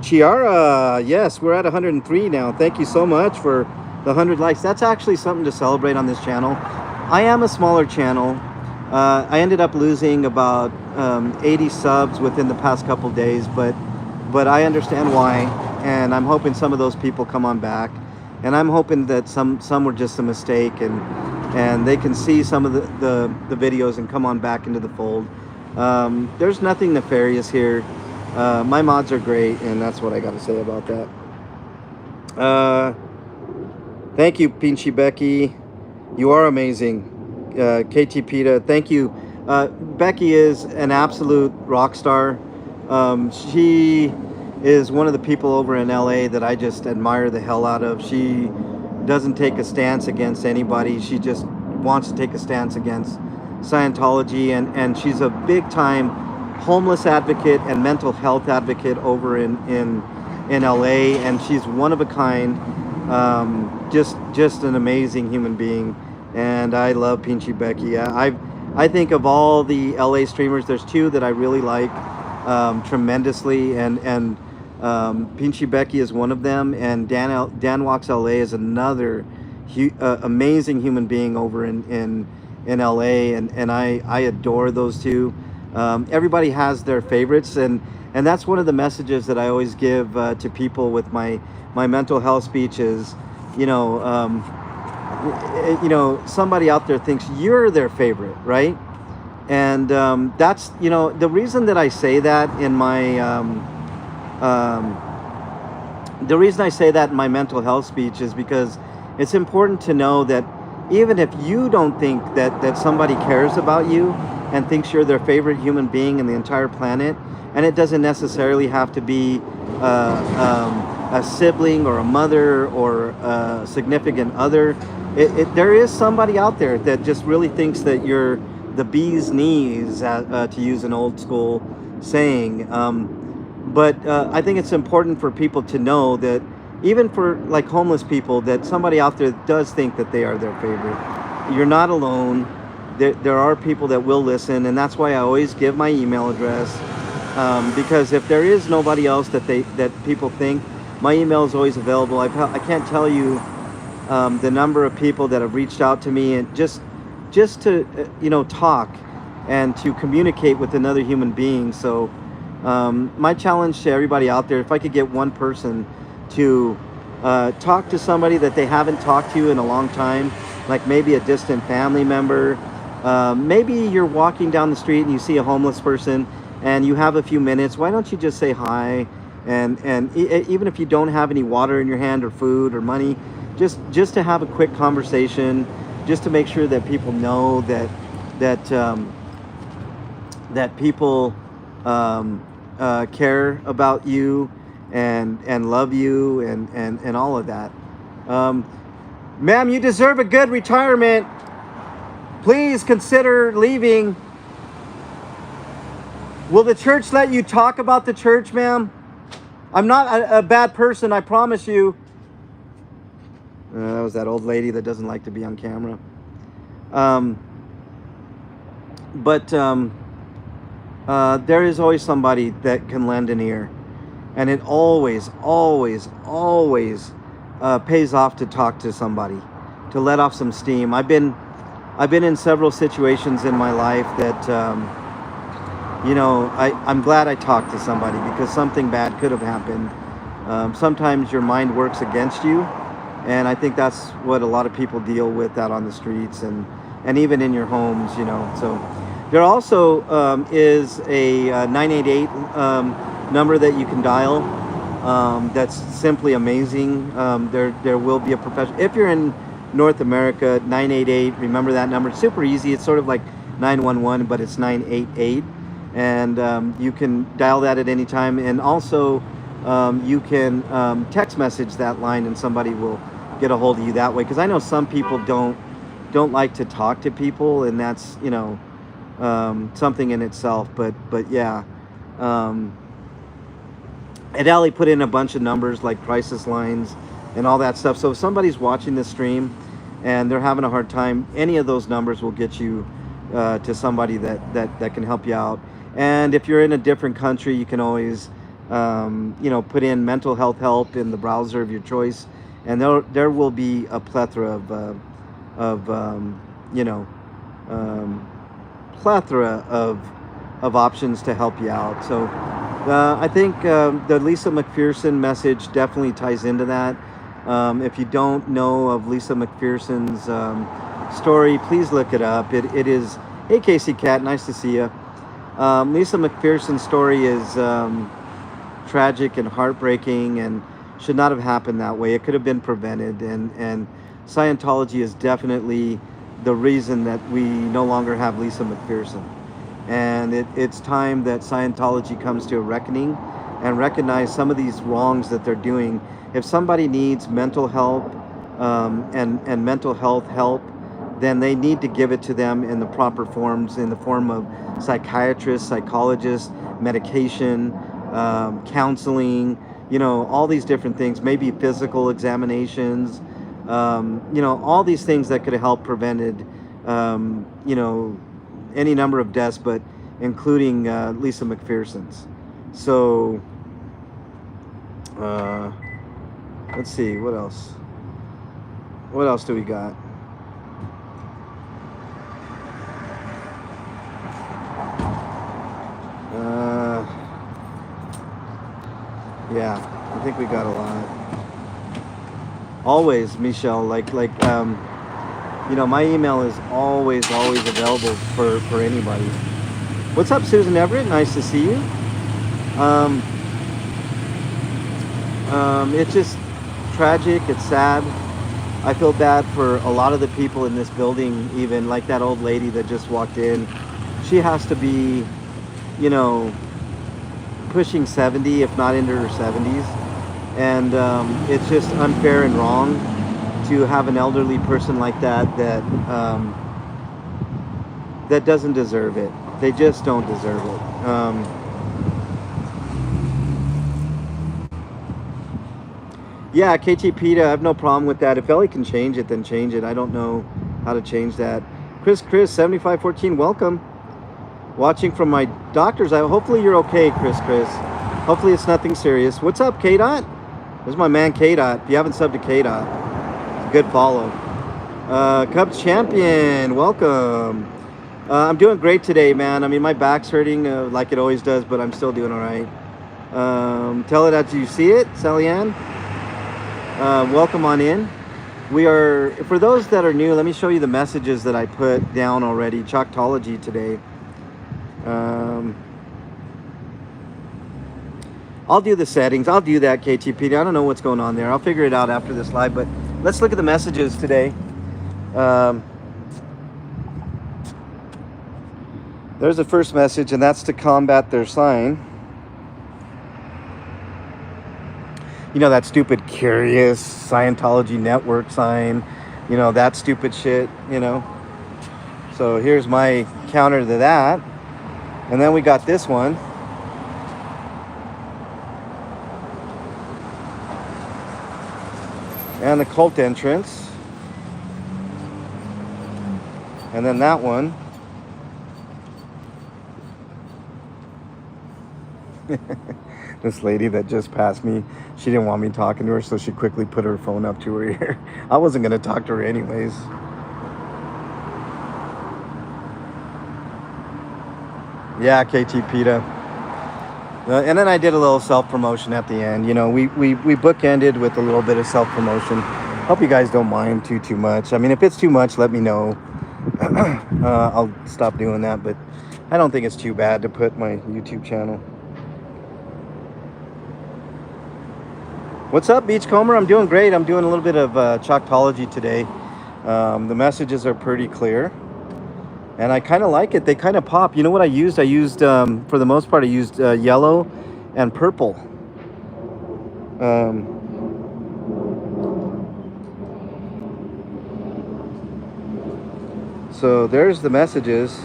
Chiara, yes, we're at 103 now. Thank you so much for the 100 likes. That's actually something to celebrate on this channel. I am a smaller channel. I ended up losing about 80 subs within the past couple days, but I understand why, and I'm hoping some of those people come on back, and I'm hoping that some were just a mistake, and they can see some of the videos and come on back into the fold. There's nothing nefarious here. My mods are great, and that's what I got to say about that. Thank you, Pinchy Becky. You are amazing. KT Pita, thank you. Becky is an absolute rock star. She is one of the people over in LA that I just admire the hell out of. She doesn't take a stance against anybody. She just wants to take a stance against Scientology, and she's a big time homeless advocate and mental health advocate over in LA, and she's one of a kind. Just an amazing human being, and I love Pinchy Becky. I think of all the LA streamers, there's two that I really like tremendously, and Pinchy Becky is one of them, and Dan Walks LA is another amazing human being over in LA, and I adore those two. Everybody has their favorites, and that's one of the messages that I always give to people with my mental health speeches. You know, somebody out there thinks you're their favorite, right? And that's, you know, the reason that I say that in my the reason I say that in my mental health speech is because it's important to know that even if you don't think that somebody cares about you and thinks you're their favorite human being in the entire planet, and it doesn't necessarily have to be a sibling or a mother or a significant other, there is somebody out there that just really thinks that you're the bee's knees, to use an old school saying. But I think it's important for people to know that even for like homeless people, that somebody out there does think that they are their favorite. You're not alone. There are people that will listen, and that's why I always give my email address, because if there is nobody else that people think, my email is always available. I can't tell you the number of people that have reached out to me and just to you know, talk and to communicate with another human being. So my challenge to everybody out there, if I could get one person to talk to somebody that they haven't talked to in a long time, like maybe a distant family member, maybe you're walking down the street and you see a homeless person and you have a few minutes, why don't you just say hi? And even if you don't have any water in your hand or food or money, just to have a quick conversation, just to make sure that people know that people care about you and love you and all of that. Ma'am, you deserve a good retirement. Please consider leaving. Will the church let you talk about the church, ma'am? I'm not a bad person, I promise you. That was that old lady that doesn't like to be on camera. But there is always somebody that can lend an ear. And it always pays off to talk to somebody, to let off some steam. I've been in several situations in my life that, you know, I'm glad I talked to somebody, because something bad could have happened. Sometimes your mind works against you, and I think that's what a lot of people deal with out on the streets and even in your homes, you know. So there also is a 988 number that you can dial. That's simply amazing. There will be a professional. If you're in North America, 988, remember that number. It's super easy. It's sort of like 911, but it's 988. And you can dial that at any time. And also you can text message that line and somebody will get a hold of you that way. Because I know some people don't don't like to talk to people, and that's, something in itself. But yeah, um, and Ali put in a bunch of numbers like crisis lines and all that stuff. So if somebody's watching this stream and they're having a hard time, any of those numbers will get you to somebody that can help you out. And if you're in a different country, you can always put in mental health help in the browser of your choice, and there will be a plethora of plethora of options to help you out. So I think the Lisa McPherson message definitely ties into that. If you don't know of Lisa McPherson's story, please look it up. It is, hey Casey Cat, nice to see you. Lisa McPherson's story is tragic and heartbreaking and should not have happened that way. It could have been prevented, and Scientology is definitely the reason that we no longer have Lisa McPherson. And it's time that Scientology comes to a reckoning and recognize some of these wrongs that they're doing. If somebody needs mental help and mental health help, then they need to give it to them in the proper forms, in the form of psychiatrists, psychologists, medication, counseling, all these different things, maybe physical examinations, all these things that could have helped prevented, any number of deaths, but including Lisa McPherson's. So, let's see, what else? What else do we got? Yeah, I think we got a lot. Always, Michelle, my email is always available for anybody. What's up, Susan Everett? Nice to see you. It's just tragic. It's sad. I feel bad for a lot of the people in this building, even like that old lady that just walked in. She has to be, pushing 70, if not into her 70s. And it's just unfair and wrong to have an elderly person like that that doesn't deserve it. They just don't deserve it. Yeah, KT PETA, I have no problem with that. If Ellie can change it, then change it. I don't know how to change that. Chris, 7514, welcome. Watching from my doctor's. Hopefully you're okay, Chris. Hopefully it's nothing serious. What's up, K-Dot? There's my man, K-Dot. If you haven't subbed to K-Dot, it's a good follow. Cubs champion, welcome. I'm doing great today, man. I mean, my back's hurting like it always does, but I'm still doing all right. Tell it as you see it, Sally Ann. Welcome on in. We are, for those that are new, let me show you the messages that I put down already. Chalktology today. I'll do the settings. I'll do that, KTPD. I don't know what's going on there. I'll figure it out after this live, but let's look at the messages today. There's the first message, and that's to combat their sign. That stupid Curious Scientology Network sign. That stupid shit, So here's my counter to that. And then we got this one. And the cult entrance. And then that one. This lady that just passed me, she didn't want me talking to her, so she quickly put her phone up to her ear. I wasn't going to talk to her anyways. Yeah, KT PETA. And then I did a little self-promotion at the end. We bookended with a little bit of self-promotion. Hope you guys don't mind too much. I mean, if it's too much, let me know. I'll stop doing that, but I don't think it's too bad to put my YouTube channel. What's up, Beachcomber? I'm doing great. I'm doing a little bit of Chalktology today. The messages are pretty clear. And I kind of like it. They kind of pop. You know what I used? I used, for the most part, I used yellow and purple. So there's the messages.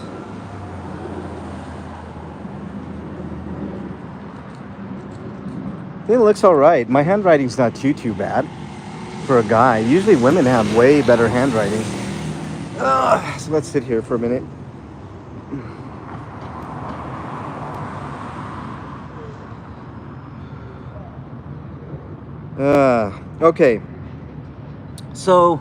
I think it looks all right. My handwriting's not too bad for a guy. Usually women have way better handwriting. So let's sit here for a minute. Okay. So,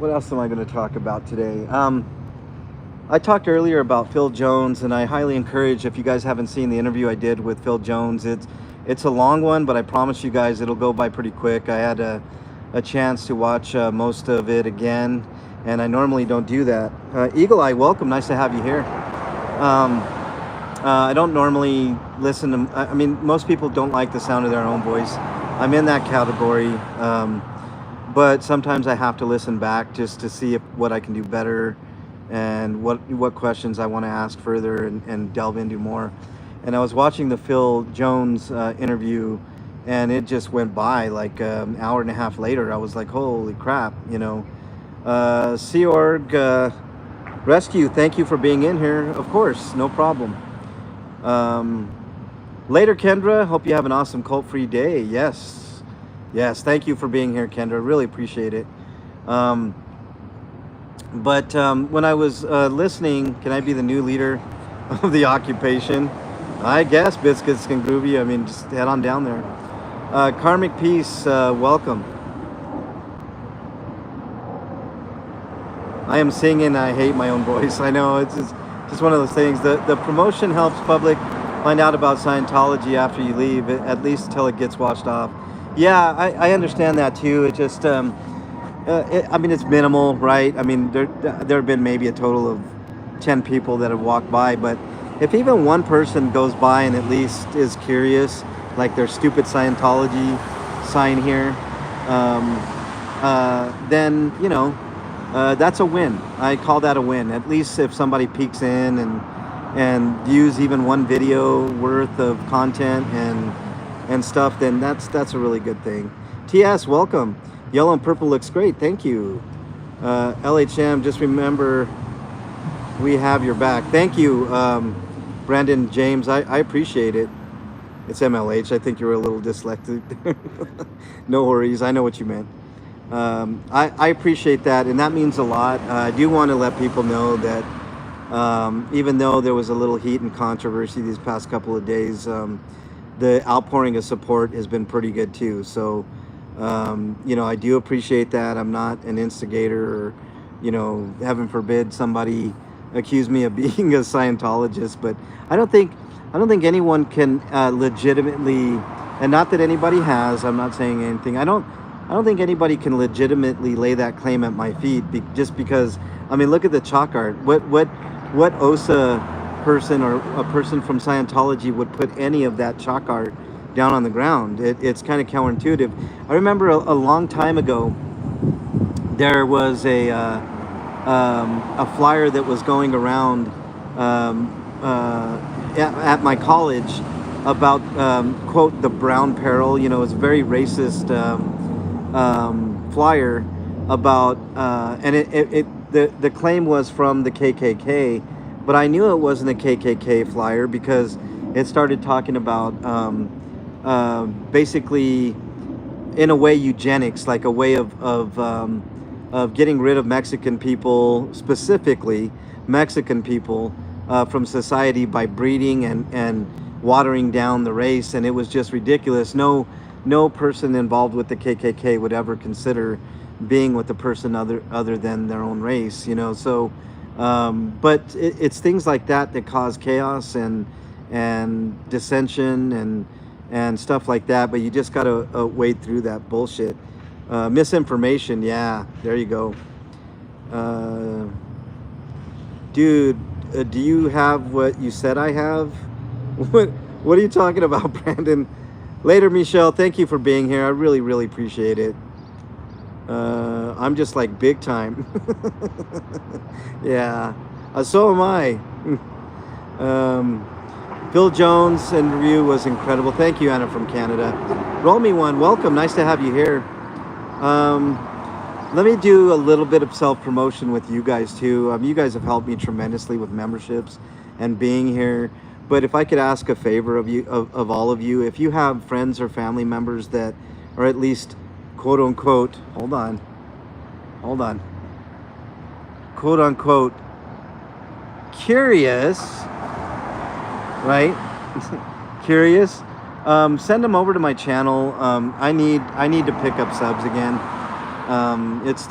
what else am I going to talk about today? I talked earlier about Phil Jones, and I highly encourage, if you guys haven't seen the interview I did with Phil Jones, it's a long one, but I promise you guys it'll go by pretty quick. I had a chance to watch most of it again, and I normally don't do that. Eagle Eye, welcome. Nice to have you here. I don't normally listen to, I mean, most people don't like the sound of their own voice. I'm in that category, but sometimes I have to listen back just to see what I can do better and what questions I want to ask further and delve into more. And I was watching the Phil Jones interview, and it just went by like an hour and a half later. I was like, holy crap, you know. Sea Org Rescue, thank you for being in here. Of course, no problem. Later, Kendra, hope you have an awesome cult-free day. Yes, thank you for being here, Kendra. Really appreciate it. But when I was listening, can I be the new leader of the occupation? I guess Biscuits can groove you. I mean, just head on down there. Karmic Peace, welcome. I am singing. I hate my own voice. I know, it's just one of those things. The promotion helps public find out about Scientology after you leave, at least until it gets washed off. Yeah, I understand that too. It just, I mean, it's minimal, right? I mean, there have been maybe a total of 10 people that have walked by, but if even one person goes by and at least is curious, like their stupid Scientology sign here, then, you know, that's a win. I call that a win. At least if somebody peeks in and views even one video worth of content and stuff, then that's a really good thing. TS, welcome. Yellow and purple looks great. Thank you. LHM, just remember we have your back. Thank you, Brandon James. I appreciate it. It's MLH. I think you're a little dyslexic. No worries. I know what you meant. I appreciate that, and that means a lot. I do want to let people know that even though there was a little heat and controversy these past couple of days, the outpouring of support has been pretty good too. So, you know, I do appreciate that. I'm not an instigator, or, you know, heaven forbid somebody accuse me of being a Scientologist. But I don't think anyone can legitimately, and not that anybody has. I'm not saying anything. I don't think anybody can legitimately lay that claim at my feet just because. I mean, look at the chalk art. What OSA person or a person from Scientology would put any of that chalk art down on the ground? It's kind of counterintuitive. I remember a long time ago, there was a flyer that was going around at my college about quote, the brown peril. You know, it's a very racist flyer about and the claim was from the KKK, but I knew it wasn't a KKK flyer because it started talking about basically, in a way, eugenics, like a way of getting rid of Mexican people, specifically Mexican people, from society by breeding and watering down the race. And it was just ridiculous. No person involved with the KKK would ever consider being with a person other than their own race, you know. So but it's things like that cause chaos and dissension and stuff like that. But you just gotta wade through that bullshit. Misinformation, yeah, there you go. Dude, do you have what you said I have? What are you talking about, Brandon? Later, Michelle, thank you for being here. I really appreciate it. I'm just like big time. Yeah, so am I. Phil Jones interview was incredible. Thank you, Anna from Canada. Roll me one. Welcome. Nice to have you here. let me do a little bit of self-promotion with you guys too. You guys have helped me tremendously with memberships and being here. But if I could ask a favor of you, of all of you, if you have friends or family members that are at least quote unquote, hold on, quote unquote curious, right? Curious. Send them over to my channel. I need to pick up subs again. It's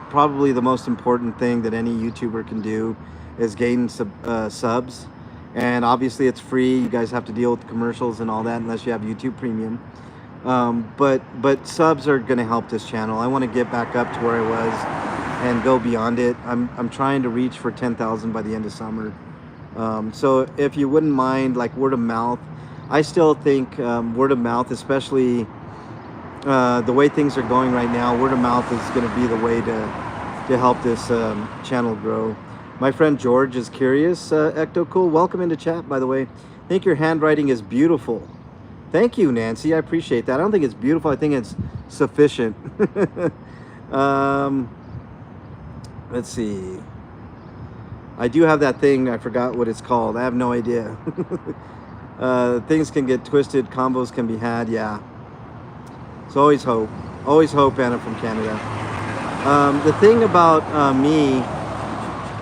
probably the most important thing that any YouTuber can do is gain subs. And obviously it's free. You guys have to deal with commercials and all that unless you have YouTube Premium. But subs are going to help this channel. I want to get back up to where I was and go beyond it. I'm trying to reach for 10,000 by the end of summer. So if you wouldn't mind, like word of mouth, I still think word of mouth, especially the way things are going right now, word of mouth is going to be the way to help this channel grow. My friend George is curious. Ecto Cool, welcome into chat, by the way. I think your handwriting is beautiful. Thank you, Nancy. I appreciate that. I don't think it's beautiful. I think it's sufficient. Let's see. I do have that thing. I forgot what it's called. I have no idea. Things can get twisted. Combos can be had. Yeah. So always hope. Always hope, Anna from Canada. The thing about me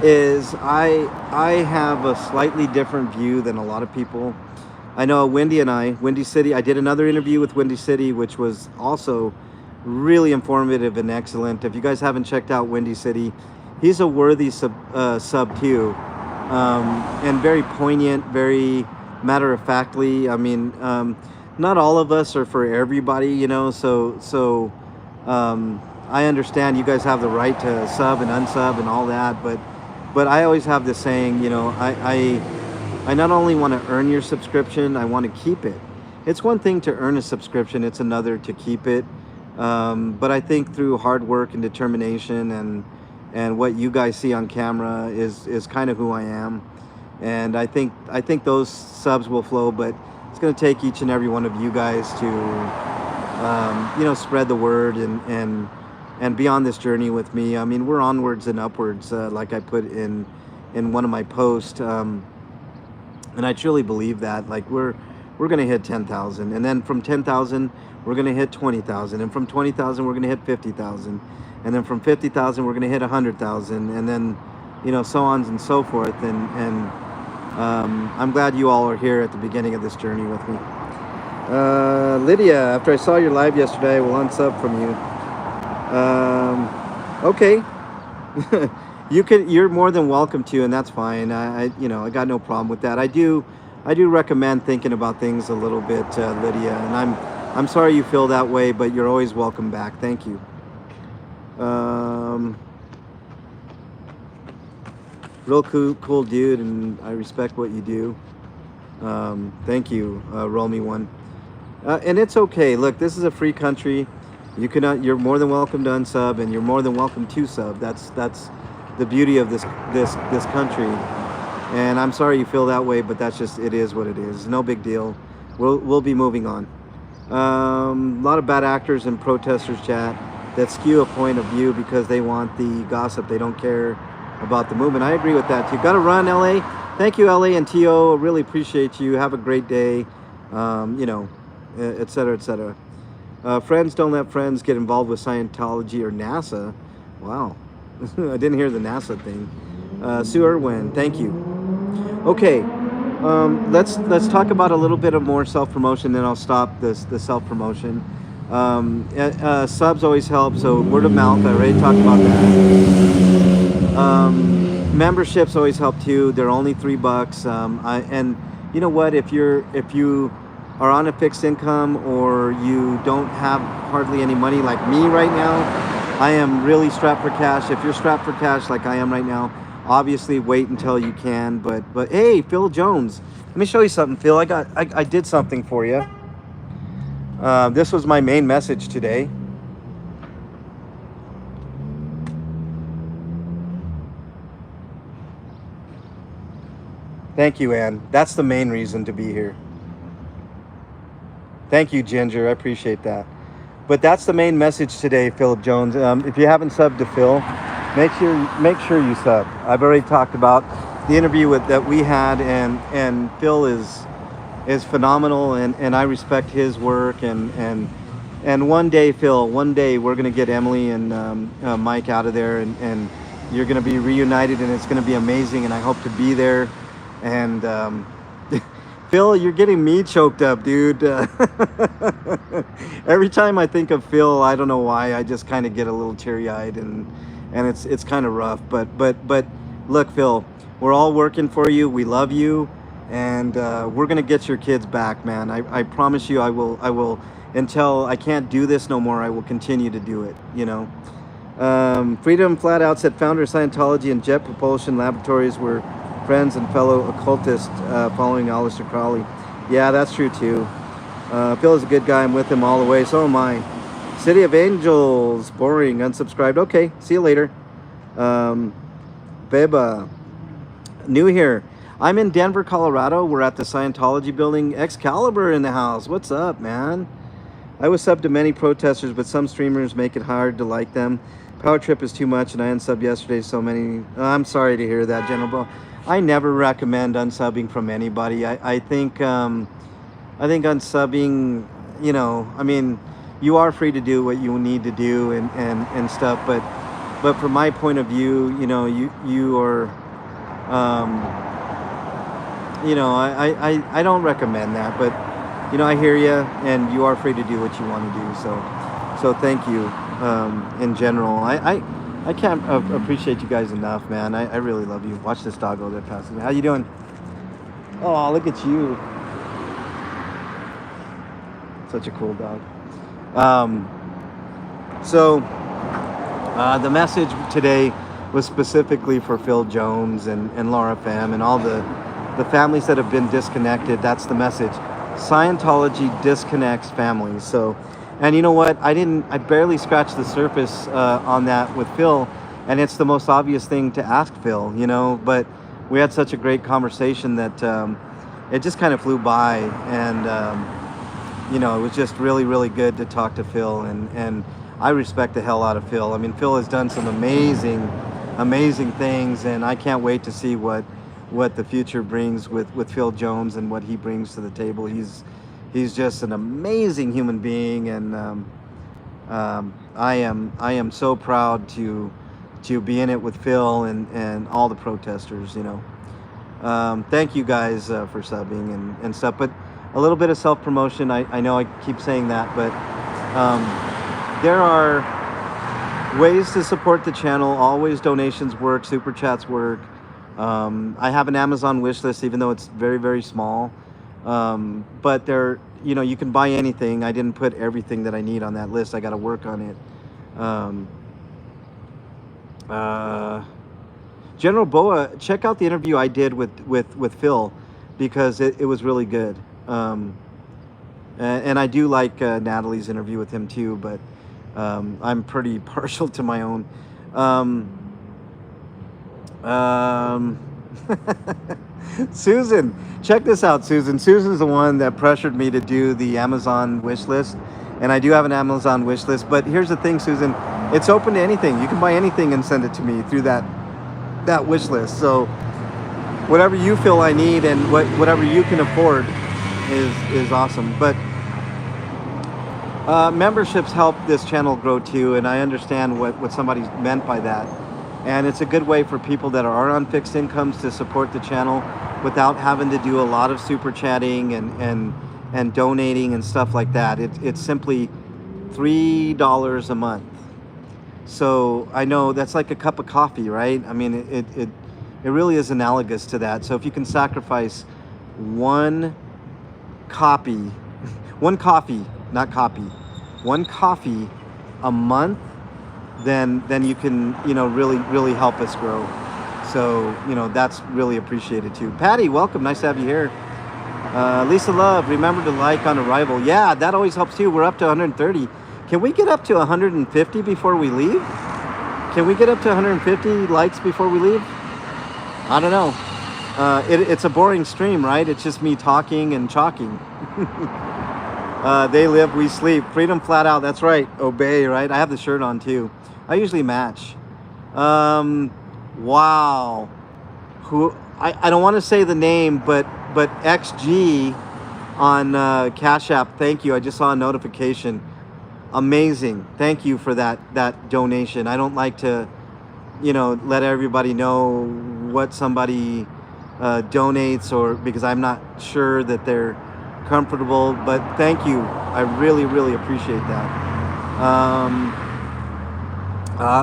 is I have a slightly different view than a lot of people. I know Windy City, I did another interview with Windy City, which was also really informative and excellent. If you guys haven't checked out Windy City, he's a worthy sub too. And very poignant, very matter-of-factly. I mean, not all of us are for everybody, you know, so I understand you guys have the right to sub and unsub and all that, but I always have this saying, you know, I not only want to earn your subscription, I want to keep it. It's one thing to earn a subscription, it's another to keep it. But I think through hard work and determination and what you guys see on camera is kind of who I am. And I think those subs will flow, but it's going to take each and every one of you guys to, you know, spread the word and be on this journey with me. I mean, we're onwards and upwards, like I put in one of my posts. And I truly believe that, like we're going to hit 10,000, and then from 10,000 we're going to hit 20,000, and from 20,000 we're going to hit 50,000, and then from 50,000 we're going to hit 100,000, and then, you know, so on and so forth. And I'm glad you all are here at the beginning of this journey with me. Lydia, after I saw your live yesterday, I will unsub from you. Okay. You're more than welcome to, and that's fine. I got no problem with that. I do recommend thinking about things a little bit, Lydia, and I'm sorry you feel that way, but you're always welcome back. Thank you. Real cool dude, and I respect what you do. Thank you, Roll Me One. And it's okay. Look, this is a free country. You're more than welcome to unsub, and you're more than welcome to sub. That's the beauty of this country. And I'm sorry you feel that way, but that's just, it is what it is. No big deal. We'll be moving on. A lot of bad actors and protesters, chat, that skew a point of view because they want the gossip. They don't care about the movement. I agree with that too. Got to run, LA. Thank you, LA and TO. Really appreciate you. Have a great day. You know, et cetera, et cetera. Friends don't let friends get involved with Scientology or NASA. Wow. I didn't hear the NASA thing. Sue Irwin, thank you. Okay, let's talk about a little bit of more self-promotion, then I'll stop the self-promotion. Subs always help, so word of mouth, I already talked about that. Memberships always help too. They're only $3. And you know what? If you are on a fixed income or you don't have hardly any money like me right now, I am really strapped for cash. If you're strapped for cash like I am right now, obviously wait until you can. But hey, Phil Jones, let me show you something, Phil. I did something for you. This was my main message today. Thank you, Ann. That's the main reason to be here. Thank you, Ginger. I appreciate that. But that's the main message today, Philip Jones. If you haven't subbed to Phil, make sure you sub. I've already talked about the interview that we had, and Phil is phenomenal, and I respect his work, and one day, Phil, one day we're gonna get Emily and Mike out of there, and you're gonna be reunited, and it's gonna be amazing, and I hope to be there. And Phil, you're getting me choked up, dude. Every time I think of Phil, I don't know why, I just kind of get a little teary-eyed, and it's kind of rough. But look, Phil, we're all working for you. We love you, and we're gonna get your kids back, man. I promise you, I will. Until I can't do this no more, I will continue to do it. You know. Freedom Flat Out said founder of Scientology and Jet Propulsion Laboratories were friends and fellow occultists following Aleister Crowley. Yeah, that's true too. Phil is a good guy. I'm with him all the way. So am I. City of Angels. Boring. Unsubscribed. Okay. See you later. Beba. New here. I'm in Denver, Colorado. We're at the Scientology building. Excalibur in the house. What's up, man? I was subbed to many protesters, but some streamers make it hard to like them. Power trip is too much, and I unsubbed yesterday. So many. I'm sorry to hear that, General Bo. I never recommend unsubbing from anybody. I think unsubbing, you know, I mean, you are free to do what you need to do and stuff, but from my point of view, you know, you are, you know, I don't recommend that, but you know, I hear you, and you are free to do what you want to do. So thank you. In general, I can't appreciate you guys enough, man. I really love you. Watch this dog over there passing me. How you doing? Oh, look at you. Such a cool dog. The message today was specifically for Phil Jones and Laura Pham and all the families that have been disconnected. That's the message. Scientology disconnects families. So, and you know what? I barely scratched the surface on that with Phil, and it's the most obvious thing to ask Phil, you know, but we had such a great conversation that it just kind of flew by, and you know, it was just really, really good to talk to Phil, and I respect the hell out of Phil. I mean, Phil has done some amazing things, and I can't wait to see what the future brings with Phil Jones and what he brings to the table. He's just an amazing human being, and I am so proud to be in it with Phil and all the protesters, you know. Thank you guys for subbing and stuff, but a little bit of self-promotion. I know I keep saying that, but there are ways to support the channel. Always donations work, super chats work. I have an Amazon wish list, even though it's very, very small. But there, you know, you can buy anything. I didn't put everything that I need on that list. I got to work on it. General Boa, check out the interview I did with Phil, because it was really good. And I do like Natalie's interview with him too, but I'm pretty partial to my own. Susan, check this out, Susan. Susan's the one that pressured me to do the Amazon wish list, and I do have an Amazon wish list. But here's the thing, Susan, it's open to anything. You can buy anything and send it to me through that wish list. So whatever you feel I need and whatever you can afford is awesome. But memberships help this channel grow too, and I understand what somebody's meant by that. And it's a good way for people that are on fixed incomes to support the channel without having to do a lot of super chatting and donating and stuff like that. It's simply $3 a month. So I know that's like a cup of coffee, right? I mean, it really is analogous to that. So if you can sacrifice one coffee a month, then you can, you know, really help us grow. So, you know, that's really appreciated too. Patty, welcome. Nice to have you here. Lisa Love, remember to like on arrival. Yeah, that always helps too. We're up to 130. Can we get up to 150 before we leave? Can we get up to 150 likes before we leave? I don't know. It's a boring stream, right? It's just me talking and chalking. They live, we sleep. Freedom flat out. That's right. Obey, right? I have the shirt on too. I usually match. Wow. Who? I don't want to say the name, but XG on Cash App. Thank you. I just saw a notification. Amazing. Thank you for that donation. I don't like to, let everybody know what somebody donates, or because I'm not sure that they're comfortable, but thank you. I really, really appreciate that.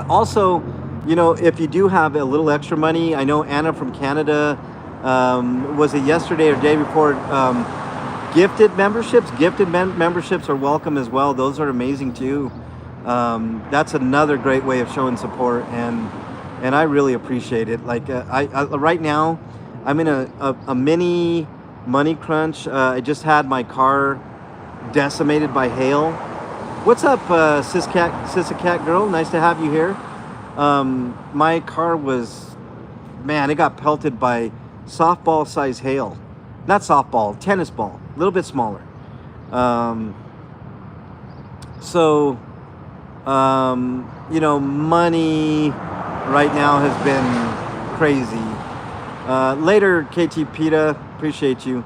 Also, if you do have a little extra money, I know Anna from Canada, was it yesterday or day before, gifted memberships are welcome as well. Those are amazing too. That's another great way of showing support, and I really appreciate it. Like I right now I'm in a mini money crunch. I just had my car decimated by hail. What's up, Sissacat girl? Nice to have you here. My car was, man, it got pelted by softball size hail. Not softball, tennis ball, a little bit smaller. Money right now has been crazy. Later, KT Pita, appreciate you.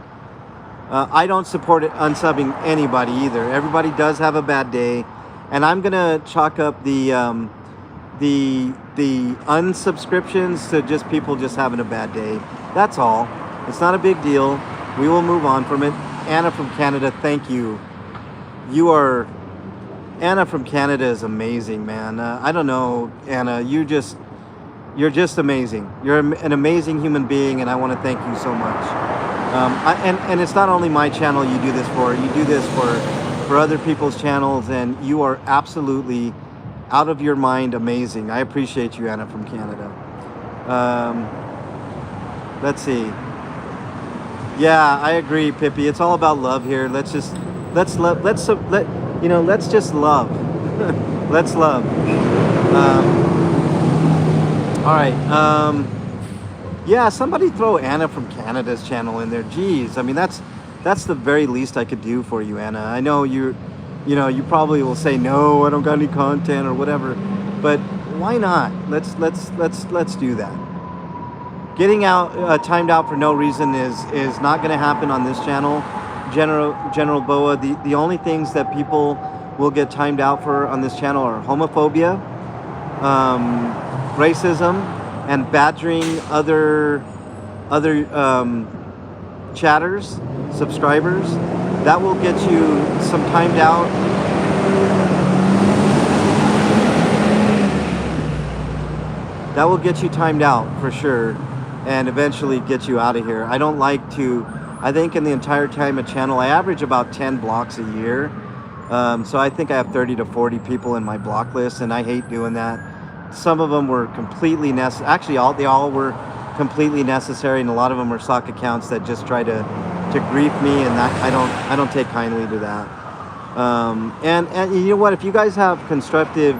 I don't support it unsubbing anybody either. Everybody does have a bad day, and I'm gonna chalk up the unsubscriptions to just people just having a bad day. That's all. It's not a big deal. We will move on from it. Anna from Canada, thank you. Anna from Canada is amazing, man. I don't know, Anna, you're just amazing. You're an amazing human being, and I want to thank you so much. And it's not only my channel you do this for. You do this for other people's channels, and you are absolutely out of your mind amazing. I appreciate you, Anna from Canada. Let's see. Yeah, I agree, Pippi. It's all about love here. Let's just love. Let's just love. Let's love. All right. Yeah, somebody throw Anna from Canada's channel in there. Jeez, I mean that's the very least I could do for you, Anna. I know you probably will say no, I don't got any content or whatever, but why not? Let's do that. Getting out timed out for no reason is not going to happen on this channel. General Boa, the only things that people will get timed out for on this channel are homophobia, racism, and badgering other chatters, subscribers. That will get you some timed out. That will get you timed out for sure, and eventually get you out of here. I don't like to. I think in the entire time of channel, I average about 10 blocks a year. So I think I have 30 to 40 people in my block list, and I hate doing that. Some of them were completely necessary. Actually, they all were completely necessary, and a lot of them are sock accounts that just try to grief me, and that I don't take kindly to that. And you know what? If you guys have constructive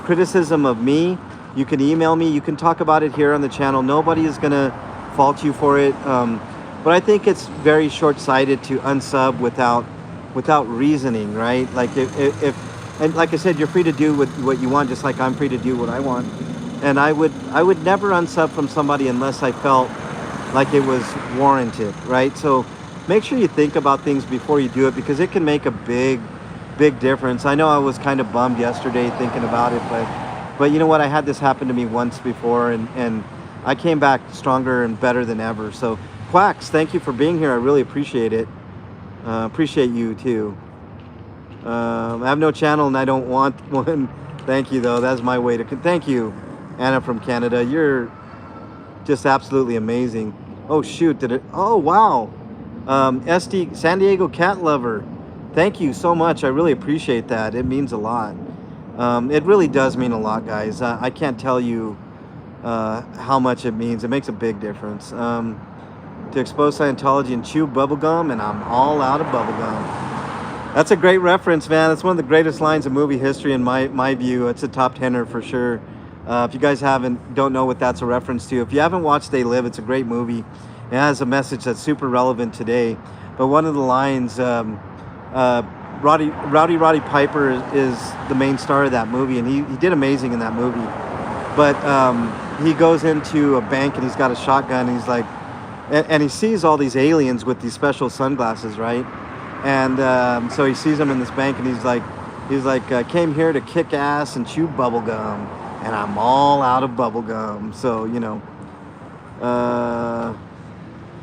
criticism of me, you can email me. You can talk about it here on the channel. Nobody is gonna fault you for it. But I think it's very short-sighted to unsub without reasoning, right? Like if and like I said, you're free to do what you want, just like I'm free to do what I want. And I would never unsub from somebody unless I felt like it was warranted, right? So make sure you think about things before you do it, because it can make a big difference. I know I was kind of bummed yesterday thinking about it, but you know what? I had this happen to me once before, and I came back stronger and better than ever. So Quacks, thank you for being here. I really appreciate it. Appreciate you too. I have no channel and I don't want one. Thank you though. That's my way to. Thank you, Anna from Canada. You're just absolutely amazing. Oh shoot! Did it? Oh wow. SD San Diego cat lover. Thank you so much. I really appreciate that. It means a lot. It really does mean a lot, guys. I can't tell you how much it means. It makes a big difference. To expose Scientology and chew bubblegum, and I'm all out of bubblegum. That's a great reference, man. It's one of the greatest lines of movie history in my view. It's a top tenner for sure. If you guys don't know what that's a reference to, if you haven't watched They Live, it's a great movie. It has a message that's super relevant today. But one of the lines, Roddy Piper is the main star of that movie, and he did amazing in that movie. But he goes into a bank and he's got a shotgun, and he's like, and he sees all these aliens with these special sunglasses, right? And so he sees them in this bank, and he's like, came here to kick ass and chew bubble gum, and I'm all out of bubble gum. So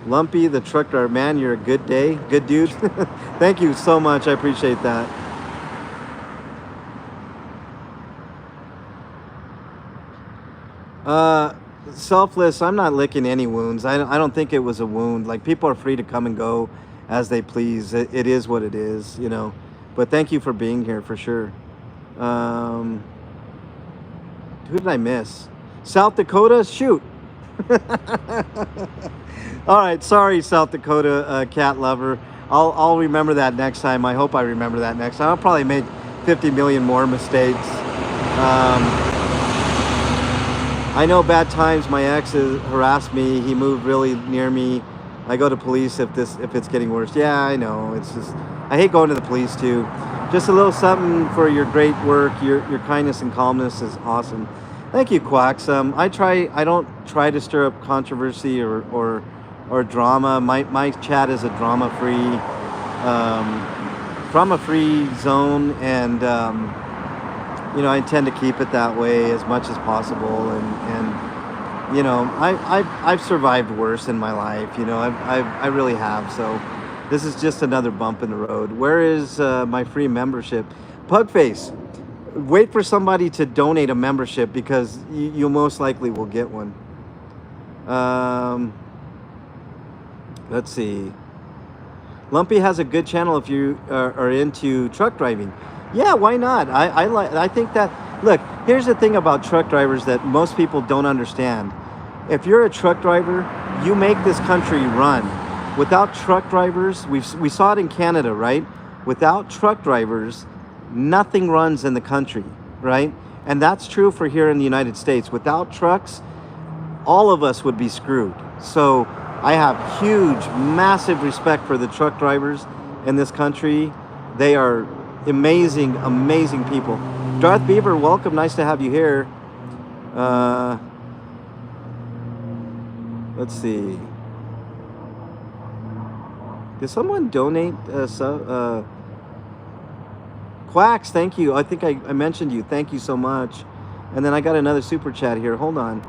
Lumpy the truck driver, man, you're a good dude. Thank you so much. I appreciate that. Selfless, I'm not licking any wounds. I don't think it was a wound. Like, people are free to come and go as they please. It is what it is, But thank you for being here, for sure. Who did I miss? South Dakota? Shoot. All right, sorry, South Dakota cat lover. I'll remember that next time. I hope I remember that next time. I'll probably make 50 million more mistakes. I know bad times. My ex has harassed me. He moved really near me. I go to police if it's getting worse. Yeah, I know. It's just, I hate going to the police too. Just a little something for your great work. Your kindness and calmness is awesome. Thank you, Quacks. I don't try to stir up controversy or drama. My chat is a drama-free zone, and I tend to keep it that way as much as possible. And I've survived worse in my life. I really have. So this is just another bump in the road. Where is my free membership? Pugface, wait for somebody to donate a membership, because you most likely will get one. Let's see. Lumpy has a good channel if you are into truck driving. Yeah, why not? I think that, look, here's the thing about truck drivers that most people don't understand. If you're a truck driver, you make this country run. Without truck drivers, we saw it in Canada, right? Without truck drivers, nothing runs in the country, right? And that's true for here in the United States. Without trucks, all of us would be screwed. So I have huge, massive respect for the truck drivers in this country. They are amazing, amazing people. Darth Beaver, welcome. Nice to have you here. Let's see. Did someone donate? Quacks, thank you. I think I mentioned you. Thank you so much. And then I got another super chat here. Hold on.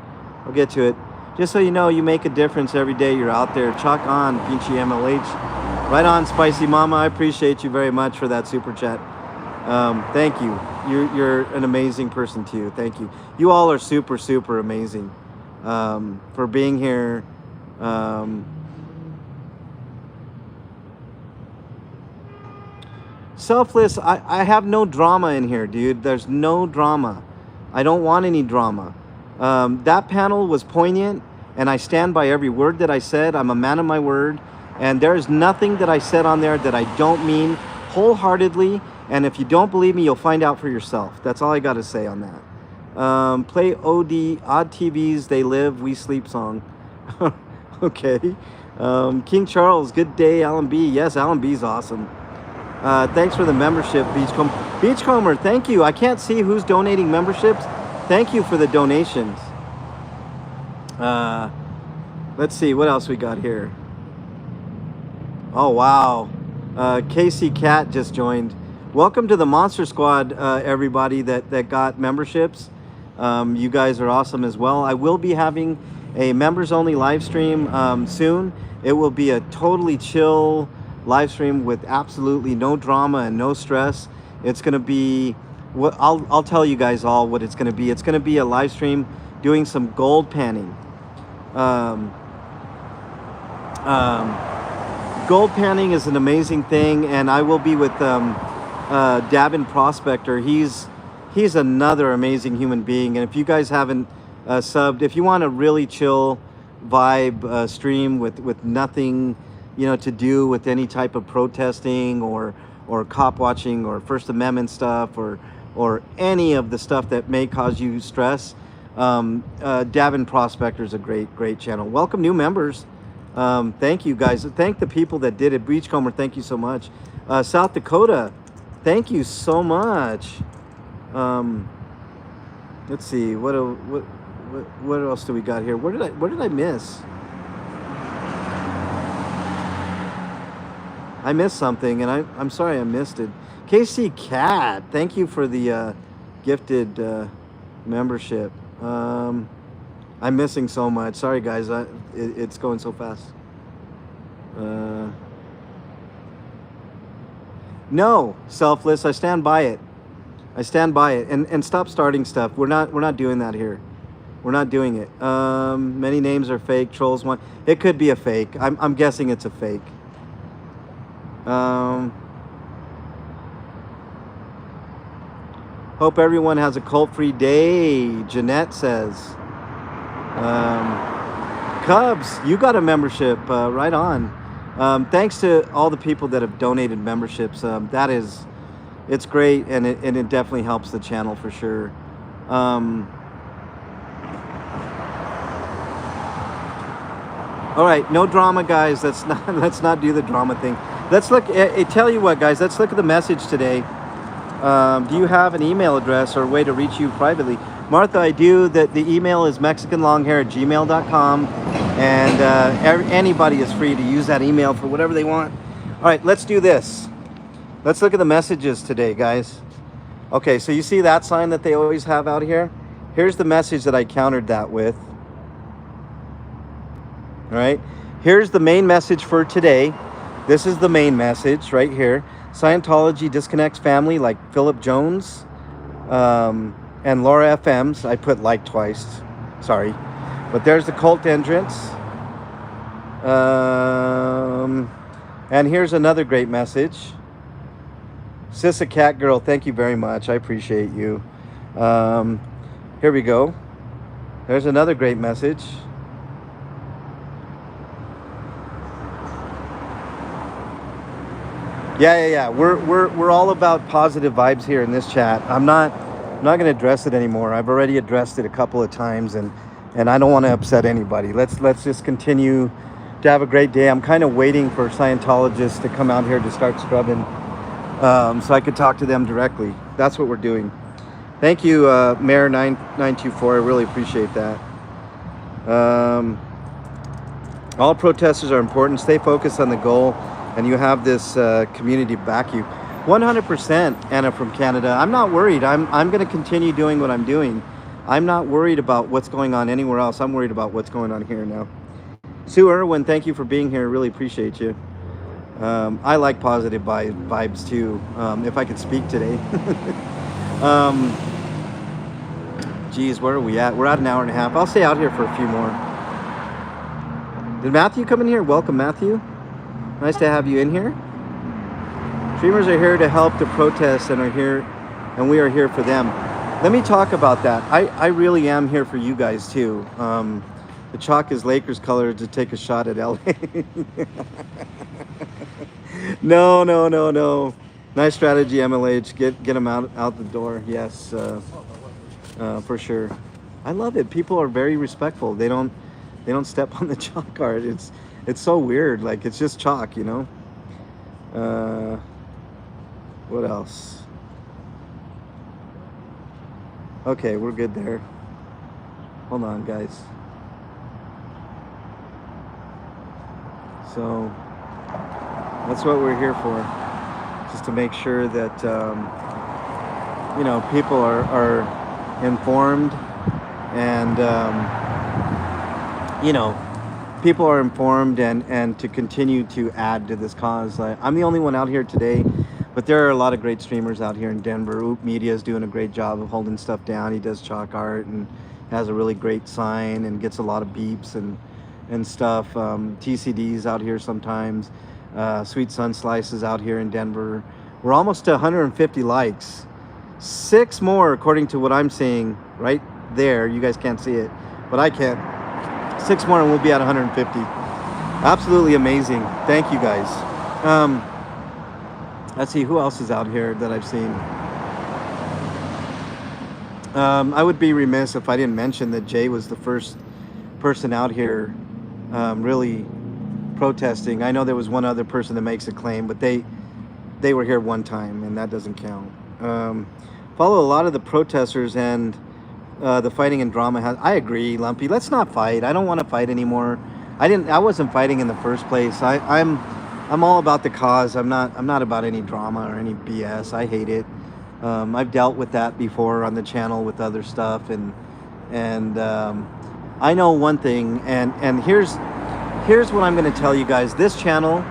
I'll get to it. Just so you know, you make a difference every day you're out there. Chalk on, Pinchy MLH. Right on, Spicy Mama. I appreciate you very much for that super chat. Thank you. You're an amazing person too. Thank you. You all are super, super amazing for being here. Selfless, I have no drama in here, dude. There's no drama. I don't want any drama. That panel was poignant, and I stand by every word that I said. I'm a man of my word, and there is nothing that I said on there that I don't mean wholeheartedly. And if you don't believe me, you'll find out for yourself. That's all I got to say on that. Play Odd TV's They Live, We Sleep song. Okay. King Charles, good day, Alan B. Yes, Alan B's awesome. Thanks for the membership, Beachcomber. Thank you. I can't see who's donating memberships. Thank you for the donations. Let's see what else we got here. Oh wow, Casey Cat just joined. Welcome to the Monster Squad, everybody that got memberships. You guys are awesome as well. I will be having a members only live stream soon. It will be a totally chill live stream with absolutely no drama and no stress. It's gonna be what I'll tell you guys all what it's gonna be. It's gonna be a live stream doing some gold panning. Gold panning is an amazing thing, and I will be with Davin Prospector. He's another amazing human being, and if you guys haven't subbed, if you want a really chill vibe stream with nothing to do with any type of protesting or cop watching or First Amendment stuff or any of the stuff that may cause you stress, Davin Prospector is a great channel. Welcome new members. Thank you guys. Thank the people that did it. Beachcomber, thank you so much. South Dakota, Thank you so much. Um, let's see. What else do we got here? What did I miss? I missed something, and I'm sorry I missed it. KC Cat, thank you for the gifted membership. I'm missing so much. Sorry, guys. It's going so fast. Uh, no, selfless. I stand by it. I stand by it. And stop starting stuff. We're not doing that here. We're not doing it. Many names are fake. Trolls one. It could be a fake. I'm guessing it's a fake. Hope everyone has a cult-free day. Jeanette says. Cubs, you got a membership. Right on. Thanks to all the people that have donated memberships. It's great, and it definitely helps the channel for sure. All right, no drama, guys. Let's not do the drama thing. Let's look. I tell you what, guys. Let's look at the message today. Do you have an email address or a way to reach you privately? Martha, I do. The email is mexicanlonghair@gmail.com, and anybody is free to use that email for whatever they want. All right, let's do this. Let's look at the messages today, guys. Okay, so you see that sign that they always have out here? Here's the message that I countered that with. All right, here's the main message for today. This is the main message right here. Scientology disconnects family like Philip Jones and Laura FM's. I put like twice, sorry. But there's the cult entrance. And here's another great message. Sissa Cat Girl, thank you very much. I appreciate you. Here we go. There's another great message. Yeah. We're all about positive vibes here in this chat. I'm not going to address it anymore. I've already addressed it a couple of times, and I don't want to upset anybody. Let's just continue to have a great day. I'm kind of waiting for Scientologists to come out here to start scrubbing, so I could talk to them directly. That's what we're doing. Thank you, Mayor 9924. I really appreciate that. All protesters are important. Stay focused on the goal. And you have this community back you. 100%, Anna from Canada. I'm not worried. I'm going to continue doing what I'm doing. I'm not worried about what's going on anywhere else. I'm worried about what's going on here now. Sue Irwin, thank you for being here. Really appreciate you. I like positive vibes too, if I could speak today. Geez, where are we at? We're at an hour and a half. I'll stay out here for a few more. Did Matthew come in here? Welcome, Matthew. Nice to have you in here. Streamers are here to help the protests and we are here for them. Let me talk about that. I really am here for you guys too. The chalk is Lakers color to take a shot at LA. No. Nice strategy, MLH. Get them out the door. Yes, for sure. I love it. People are very respectful. They don't step on the chalk art. It's so weird. Like, it's just chalk, you know. What else? Okay, we're good there. Hold on, guys. So that's what we're here for, just to make sure that people are informed, and people are informed, and to continue to add to this cause. I'm the only one out here today, but there are a lot of great streamers out here in Denver. Oop Media is doing a great job of holding stuff down. He does chalk art and has a really great sign and gets a lot of beeps and stuff. TCD's out here sometimes. Sweet Sun Slices out here in Denver. We're almost to 150 likes. 6 more according to what I'm seeing right there. You guys can't see it, but I can. 6 more and we'll be at 150. Absolutely amazing. Thank you guys. Let's see who else is out here that I've seen. I would be remiss if I didn't mention that Jay was the first person out here really protesting. I know there was one other person that makes a claim, but they were here one time, and that doesn't count. Follow a lot of the protesters and the fighting and drama has. I agree, Lumpy. Let's not fight. I don't want to fight anymore. I wasn't fighting in the first place. I'm all about the cause. I'm not about any drama or any BS. I hate it. I've dealt with that before on the channel with other stuff, and I know one thing. And here's what I'm going to tell you guys. This channel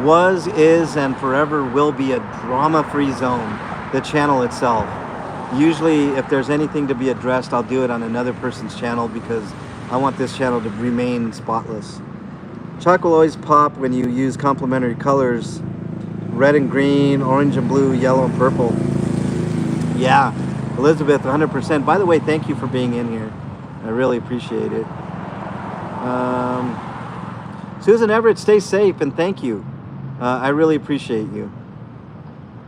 was, is, and forever will be a drama-free zone. The channel itself. Usually, if there's anything to be addressed, I'll do it on another person's channel because I want this channel to remain spotless. Chalk will always pop when you use complementary colors: red and green, orange and blue, yellow and purple. Yeah, Elizabeth, 100%. By the way, thank you for being in here. I really appreciate it. Susan Everett, stay safe and thank you. I really appreciate you.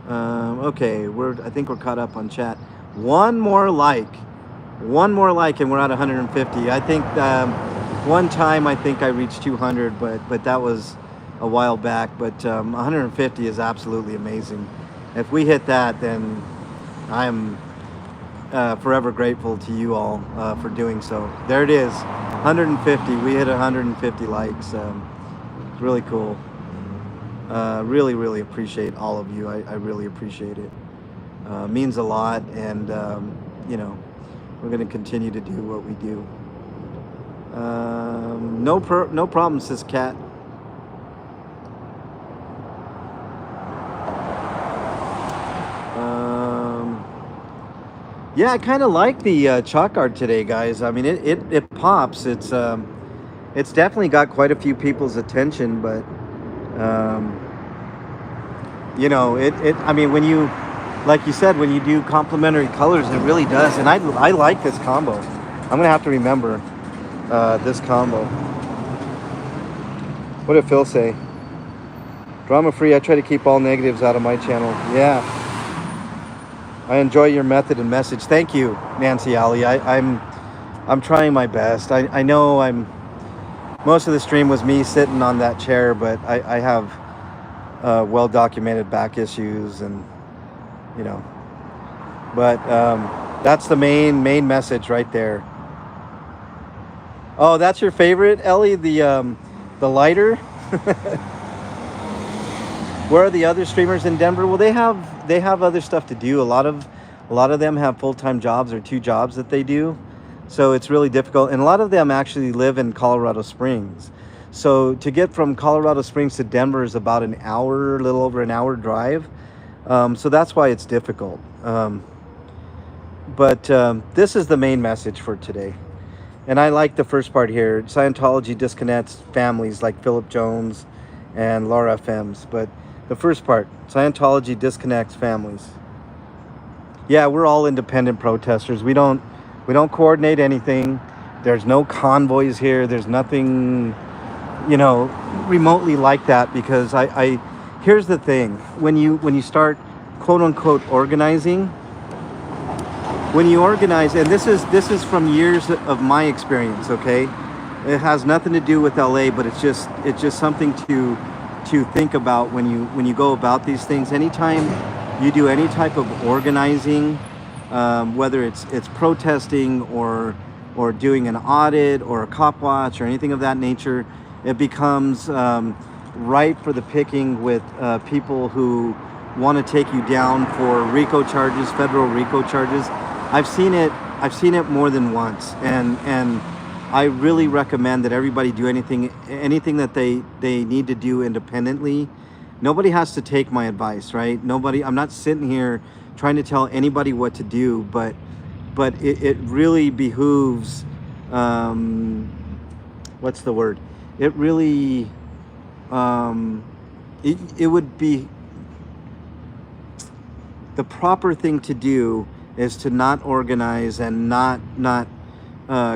Okay, I think we're caught up on chat. One more like, and we're at 150. I think one time I think I reached 200, but that was a while back. But 150 is absolutely amazing. If we hit that, then I'm forever grateful to you all for doing so. There it is, 150. We hit 150 likes. It's really cool. Really appreciate all of you. I really appreciate it. Means a lot, and you know, we're going to continue to do what we do. No problem, sis Cat. Yeah, I kind of like the chalk art today, guys. I mean, it pops. It's definitely got quite a few people's attention, but you know, I mean, when you, like you said, when you do complementary colors, it really does. And I like this combo. I'm gonna have to remember this combo. What did Phil say? Drama free. I try to keep all negatives out of my channel. Yeah. I enjoy your method and message. Thank you, Nancy Ali. I'm trying my best. I know most of the stream was me sitting on that chair, but I have well-documented back issues, and you know, but that's the main message right there. Oh, that's your favorite, Ellie, the lighter. Where are the other streamers in Denver? Well, they have other stuff to do. A lot of them have full-time jobs or 2 jobs that they do, so it's really difficult. And a lot of them actually live in Colorado Springs. So to get from Colorado Springs to Denver is about an hour, a little over an hour drive. So that's why it's difficult. But this is the main message for today. And I like the first part here. Scientology disconnects families like Philip Jones and Laura FMs. But the first part, Scientology disconnects families. Yeah, we're all independent protesters. We don't coordinate anything. There's no convoys here. There's nothing, you know, remotely like that, because here's the thing. When you start quote unquote organizing, when you organize, and this is from years of my experience, okay? It has nothing to do with LA, but it's just something to think about when you go about these things. Anytime you do any type of organizing, whether it's protesting or doing an audit or a cop watch or anything of that nature, it becomes ripe for the picking with people who want to take you down for RICO charges, federal RICO charges. I've seen it more than once, and I really recommend that everybody do anything that they need to do independently. Nobody has to take my advice, right? I'm not sitting here trying to tell anybody what to do, but it really behooves, what's the word? It really, it would be, the proper thing to do is to not organize and not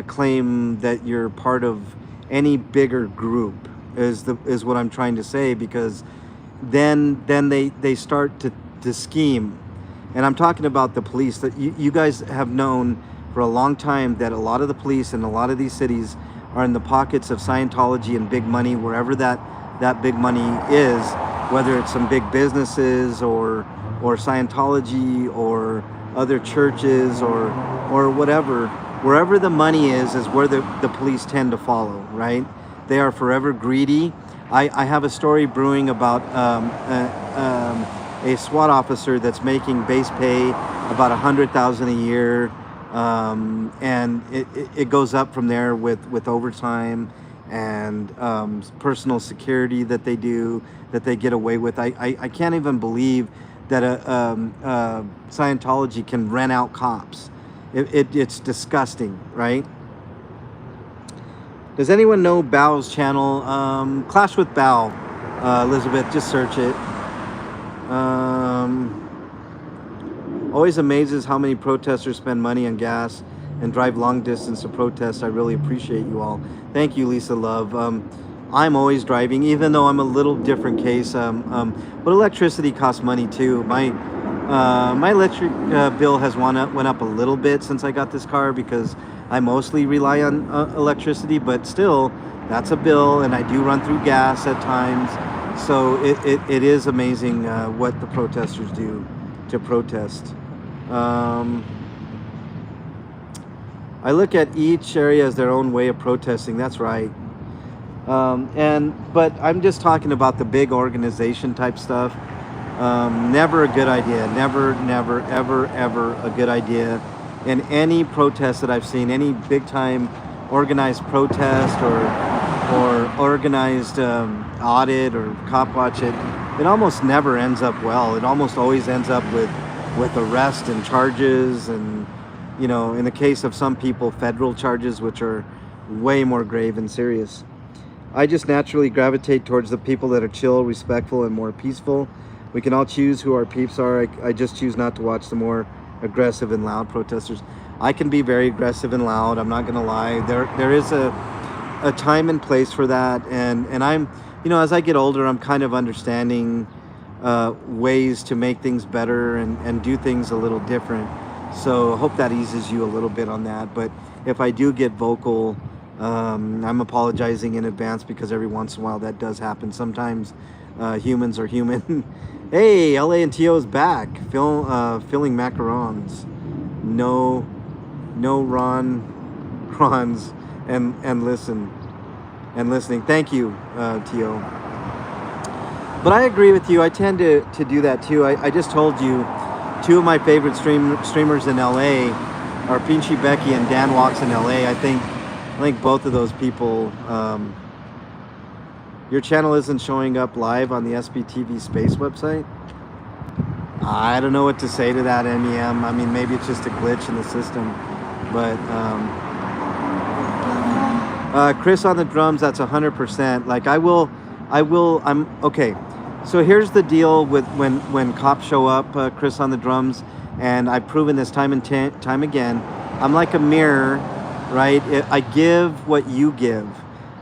claim that you're part of any bigger group, is what I'm trying to say, because then they start to scheme. And I'm talking about the police. That you guys have known for a long time that a lot of the police in a lot of these cities are in the pockets of Scientology and big money, wherever that big money is. whether it's some big businesses or Scientology or other churches or whatever. Wherever the money is where the police tend to follow, right? They are forever greedy. I have a story brewing about a SWAT officer that's making base pay about $100,000 a year, and it goes up from there with overtime and personal security that they do, that they get away with. I can't even believe that Scientology can rent out cops. It's disgusting, right? Does anyone know Bao's channel? Clash with Bao, Elizabeth, just search it. Always amazes how many protesters spend money on gas and drive long distance to protest. I really appreciate you all. Thank you, Lisa Love. I'm always driving, even though I'm a little different case. But electricity costs money too. My electric bill has went up a little bit since I got this car because I mostly rely on electricity, but still, that's a bill, and I do run through gas at times. So it is amazing what the protesters do to protest. I look at each area as their own way of protesting. That's right. But I'm just talking about the big organization type stuff. Never a good idea. Never, ever a good idea. In any protest that I've seen, any big time organized protest or organized audit or cop watch, it almost never ends up well. It almost always ends up with arrest and charges, and in the case of some people, federal charges, which are way more grave and serious. I just naturally gravitate towards the people that are chill, respectful, and more peaceful. We can all choose who our peeps are. I just choose not to watch the more aggressive and loud protesters. I can be very aggressive and loud, I'm not gonna lie. There is a time and place for that, and I'm, as I get older, I'm kind of understanding ways to make things better and do things a little different. So I hope that eases you a little bit on that. But if I do get vocal, I'm apologizing in advance, because every once in a while that does happen. Sometimes humans are human. Hey, LA&TO is back, filling macarons. No Rons and listening. Thank you, Tio. But I agree with you. I tend to do that too. I just told you, two of my favorite streamers in LA are Pinchy Becky and Dan Walks in LA. I think both of those people. Your channel isn't showing up live on the SBTV Space website? I don't know what to say to that, MEM. I mean, maybe it's just a glitch in the system. But Chris on the drums, that's 100%. Like I'm okay. So here's the deal with when cops show up, Chris on the drums, and I've proven this time and time again. I'm like a mirror, right? I give what you give.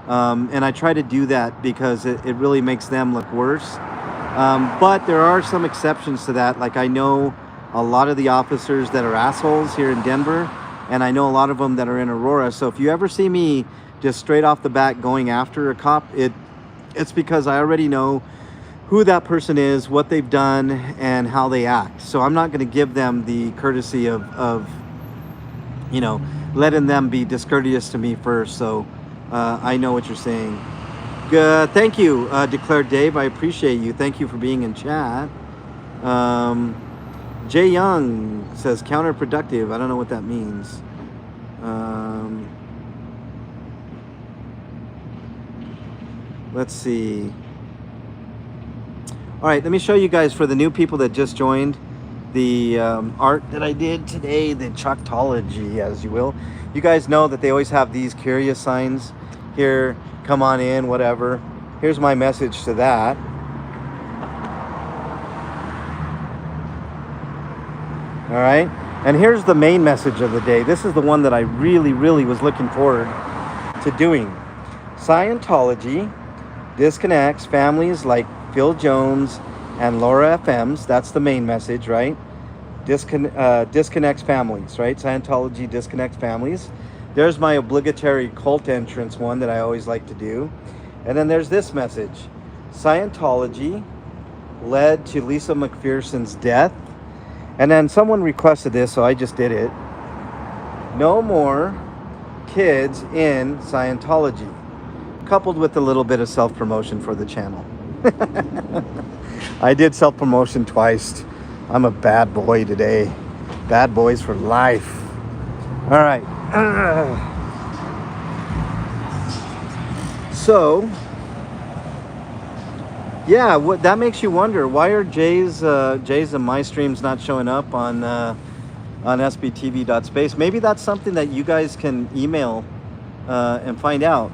And I try to do that because it really makes them look worse. But there are some exceptions to that. Like, I know a lot of the officers that are assholes here in Denver, and I know a lot of them that are in Aurora. So if you ever see me just straight off the bat going after a cop, it's because I already know who that person is, what they've done, and how they act. So I'm not going to give them the courtesy of letting them be discourteous to me first. So I know what you're saying. Thank you, Declared Dave. I appreciate you. Thank you for being in chat. Jay Young says counterproductive. I don't know what that means. Let's see. All right, let me show you guys, for the new people that just joined, the art that I did today, the Chalktology, as you will. You guys know that they always have these curious signs here, come on in, whatever. Here's my message to that. All right, and here's the main message of the day. This is the one that I really was looking forward to doing. Scientology disconnects families like Phil Jones and Laura FM's. That's the main message, right? Disconnects families, right? Scientology disconnects families. There's my obligatory cult entrance one that I always like to do. And then there's this message. Scientology led to Lisa McPherson's death. And then someone requested this, so I just did it. No more kids in Scientology, coupled with a little bit of self-promotion for the channel. I did self-promotion twice. I'm a bad boy today. Bad boys for life. All right. So, yeah, what that makes you wonder, why are Jay's and my streams not showing up on sbtv.space? Maybe that's something that you guys can email and find out.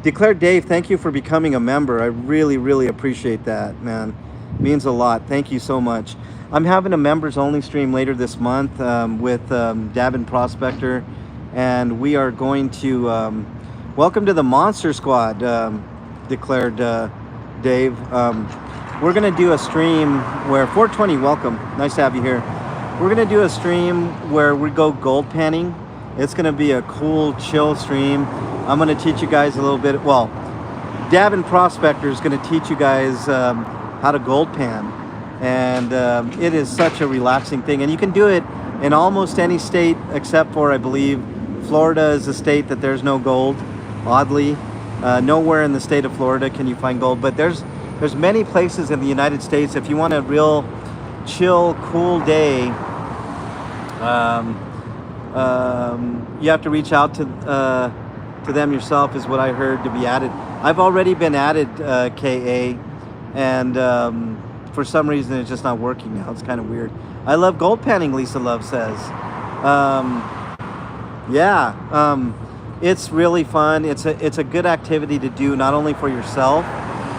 Declare Dave, thank you for becoming a member. I really, really appreciate that, man. It means a lot. Thank you so much. I'm having a members only stream later this month with Davin Prospector, and we are going to welcome to the Monster Squad, declared Dave. We're going to do a stream where 420, welcome. Nice to have you here. We're going to do a stream where we go gold panning. It's going to be a cool, chill stream. I'm going to teach you guys a little bit. Well, Davin Prospector is going to teach you guys how to gold pan. And it is such a relaxing thing. And you can do it in almost any state except for, I believe, Florida is a state that there's no gold, oddly. Nowhere in the state of Florida can you find gold. But there's many places in the United States. If you want a real chill, cool day, you have to reach out to them yourself, is what I heard, to be added. I've already been added, KA, and for some reason it's just not working now. It's kind of weird. I love gold panning, Lisa Love says. It's really fun. It's a good activity to do, not only for yourself,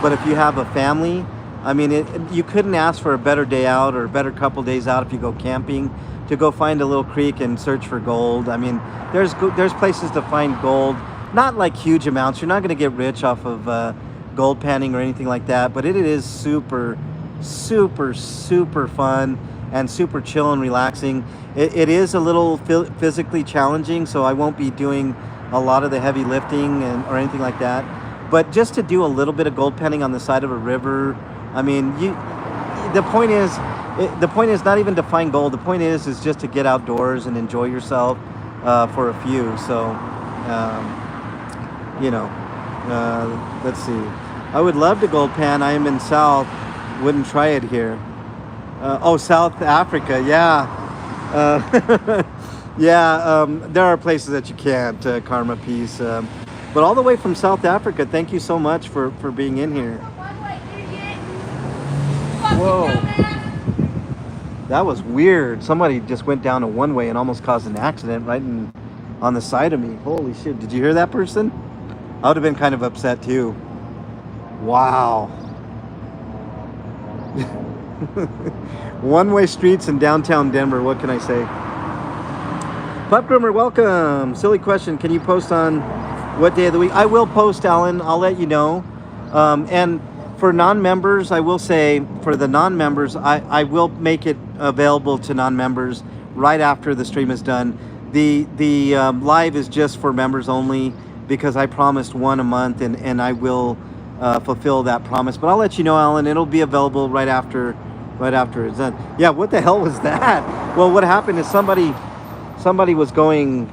but if you have a family. I mean, you couldn't ask for a better day out or a better couple days out if you go camping, to go find a little creek and search for gold. I mean, there's places to find gold, not like huge amounts. You're not going to get rich off of gold panning or anything like that, but it is super, super, super fun and super chill and relaxing. It is a little physically challenging, so I won't be doing a lot of the heavy lifting or anything like that. But just to do a little bit of gold panning on the side of a river, I mean, the point is not even to find gold. The point is just to get outdoors and enjoy yourself for a few. So, let's see. I would love to gold pan. I am in South. Wouldn't try it here. South Africa. Yeah. There are places that you can't. Karma, peace. But all the way from South Africa. Thank you so much for being in here. Whoa. That was weird. Somebody just went down a one-way and almost caused an accident right on the side of me. Holy shit. Did you hear that person? I would have been kind of upset too. Wow. One-way streets in downtown Denver. What can I say? Pup Groomer, welcome. Silly question. Can you post on what day of the week? I will post, Alan. I'll let you know. And for non-members, I will say, for the non-members, I will make it available to non-members right after the stream is done. The live is just for members only, because I promised one a month, and I will fulfill that promise. But I'll let you know, Alan. It'll be available right after it's done. Yeah, what the hell was that? Well, what happened is somebody was going,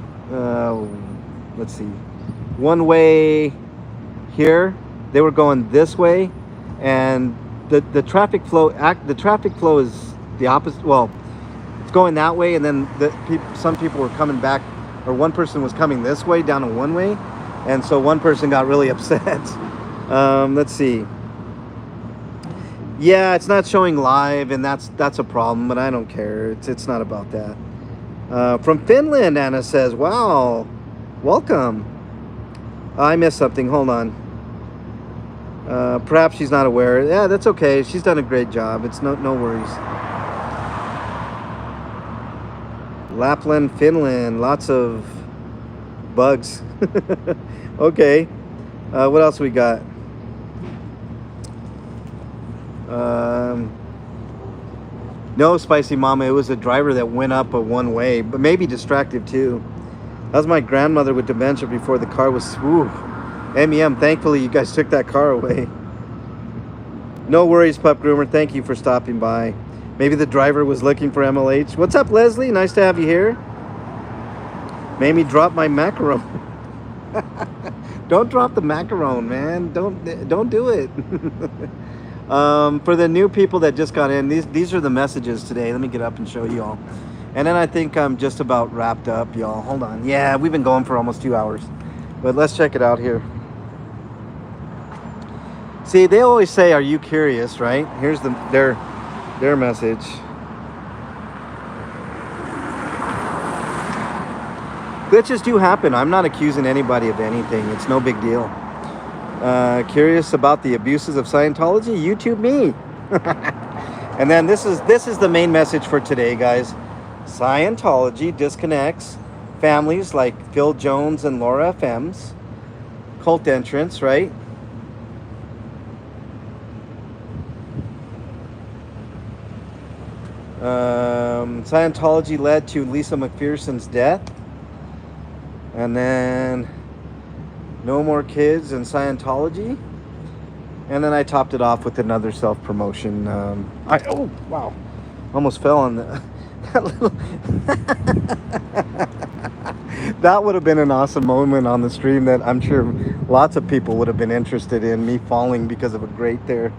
let's see, one way here. They were going this way. And the traffic flow is the opposite. Well, it's going that way, and then some people were coming back, or one person was coming this way down a one way, and so one person got really upset. Let's see. Yeah, it's not showing live, and that's a problem, but I don't care. It's not about that. From Finland, Anna says, "Wow, welcome." I missed something. Hold on. Perhaps she's not aware. Yeah, that's okay. She's done a great job. It's no worries. Lapland, Finland. Lots of bugs. Okay. What else we got? No, Spicy Mama. It was a driver that went up a one way, but maybe distracted too. That was my grandmother with dementia before the car was... Woo. MEM, thankfully you guys took that car away. No worries, Pup Groomer. Thank you for stopping by. Maybe the driver was looking for MLH. What's up, Leslie? Nice to have you here. Made me drop my macaron. Don't drop the macaron, man. Don't do it. For the new people that just got in, these are the messages today. Let me get up and show you all. And then I think I'm just about wrapped up, y'all. Hold on. Yeah, we've been going for almost 2 hours. But let's check it out here. See, they always say, "Are you curious?" Right? Here's their message. Glitches do happen. I'm not accusing anybody of anything. It's no big deal. Curious about the abuses of Scientology? YouTube me. And then this is the main message for today, guys. Scientology disconnects families like Phil Jones and Laura Femmes. Cult entrance, right? Scientology led to Lisa McPherson's death. And then no more kids in Scientology. And then I topped it off with another self-promotion. Oh, wow. Almost fell on that little... That would have been an awesome moment on the stream that I'm sure lots of people would have been interested in, me falling because of a grate there.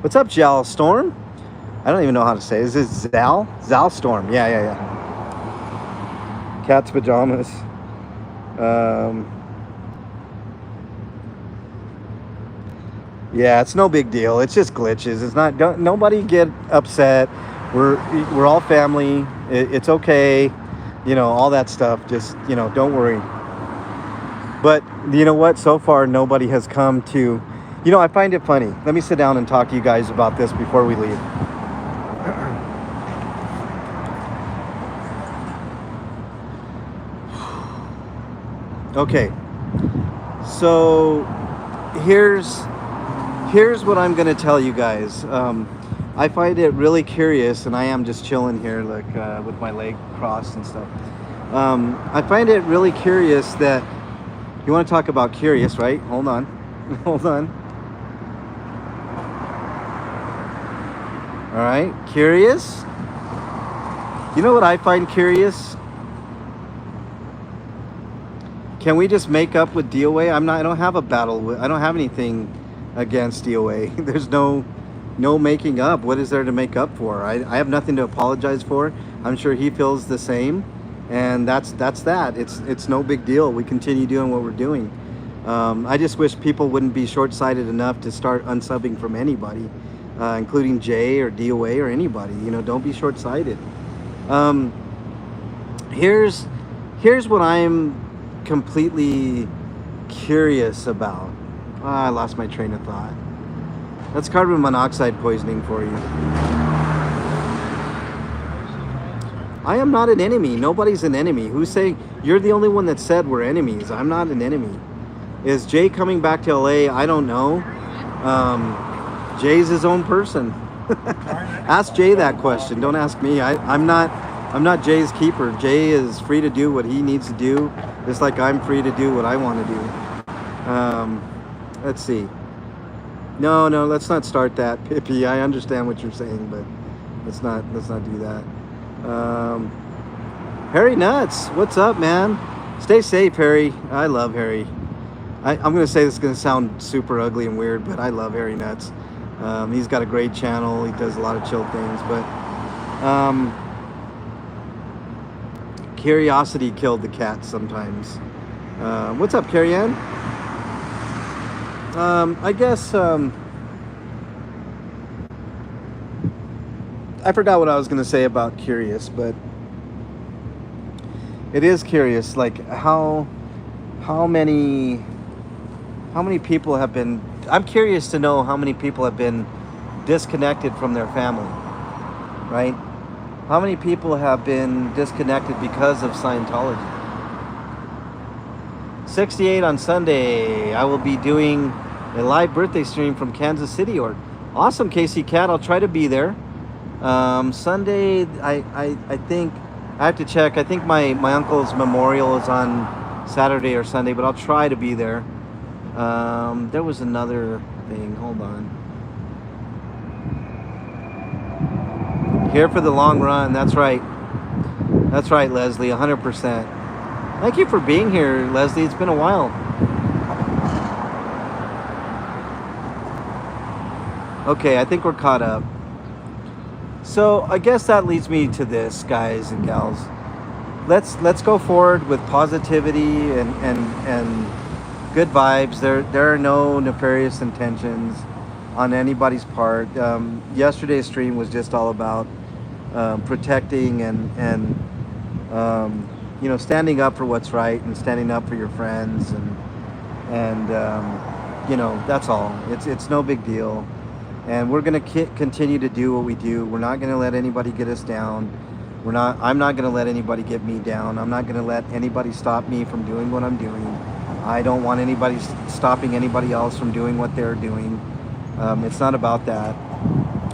What's up, Zal Storm? I don't even know how to say it. Is this Zal? Zal Storm. Yeah. Cat's pajamas. Yeah, it's no big deal. It's just glitches. It's not. Nobody get upset. We're all family. It's okay. You know, all that stuff. Just, you know, don't worry. But you know what? So far, nobody has come to. You know, I find it funny. Let me sit down and talk to you guys about this before we leave. Okay, so here's what I'm gonna tell you guys. I find it really curious, and I am just chilling here, like with my leg crossed and stuff. I find it really curious that you want to talk about curious, right? Hold on, hold on. All right, curious. You know what I find curious? Can we just make up with DOA? I don't have a battle with, I don't have anything against DOA. There's no making up. What is there to make up for? I have nothing to apologize for. I'm sure he feels the same, and that's that. It's no big deal. We continue doing what we're doing. I just wish people wouldn't be short-sighted enough to start unsubbing from anybody, including Jay or DOA or anybody. You know, don't be short-sighted. Here's what I'm completely curious about. I lost my train of thought. That's carbon monoxide poisoning for you. I am not an enemy. Nobody's an enemy. Who's saying? You're the only one that said we're enemies. I'm not an enemy. Is Jay coming back to LA? I don't know. Jay's his own person. Ask Jay that question. Don't ask me. I'm not Jay's keeper. Jay is free to do what he needs to do, just like I'm free to do what I want to do. Let's see. No, let's not start that, Pippi. I understand what you're saying, but let's not do that. Harry Nuts, what's up, man? Stay safe, Harry. I love Harry. I'm gonna say this is gonna sound super ugly and weird, but I love Harry Nuts. He's got a great channel. He does a lot of chill things, but curiosity killed the cat sometimes. What's up, Carrie Ann? I guess I forgot what I was going to say about curious, but it is curious, like how many people have been. I'm curious to know how many people have been disconnected from their family, right? How many people have been disconnected because of Scientology? 68 on Sunday. I will be doing a live birthday stream from Kansas City. Or awesome, Casey Cat. I'll try to be there. Sunday, I think I have to check. I think my uncle's memorial is on Saturday or Sunday, but I'll try to be there. There was another thing. Hold on. Here for the long run. That's right. That's right, Leslie. 100%. Thank you for being here, Leslie. It's been a while. Okay, I think we're caught up. So I guess that leads me to this, guys and gals. Let's go forward with positivity and good vibes. There are no nefarious intentions on anybody's part. Yesterday's stream was just all about protecting and standing up for what's right and standing up for your friends and that's all. It's no big deal, and we're gonna continue to do what we do. We're not gonna let anybody get us down. I'm not gonna let anybody get me down. I'm not gonna let anybody stop me from doing what I'm doing. I don't want anybody stopping anybody else from doing what they're doing. It's not about that.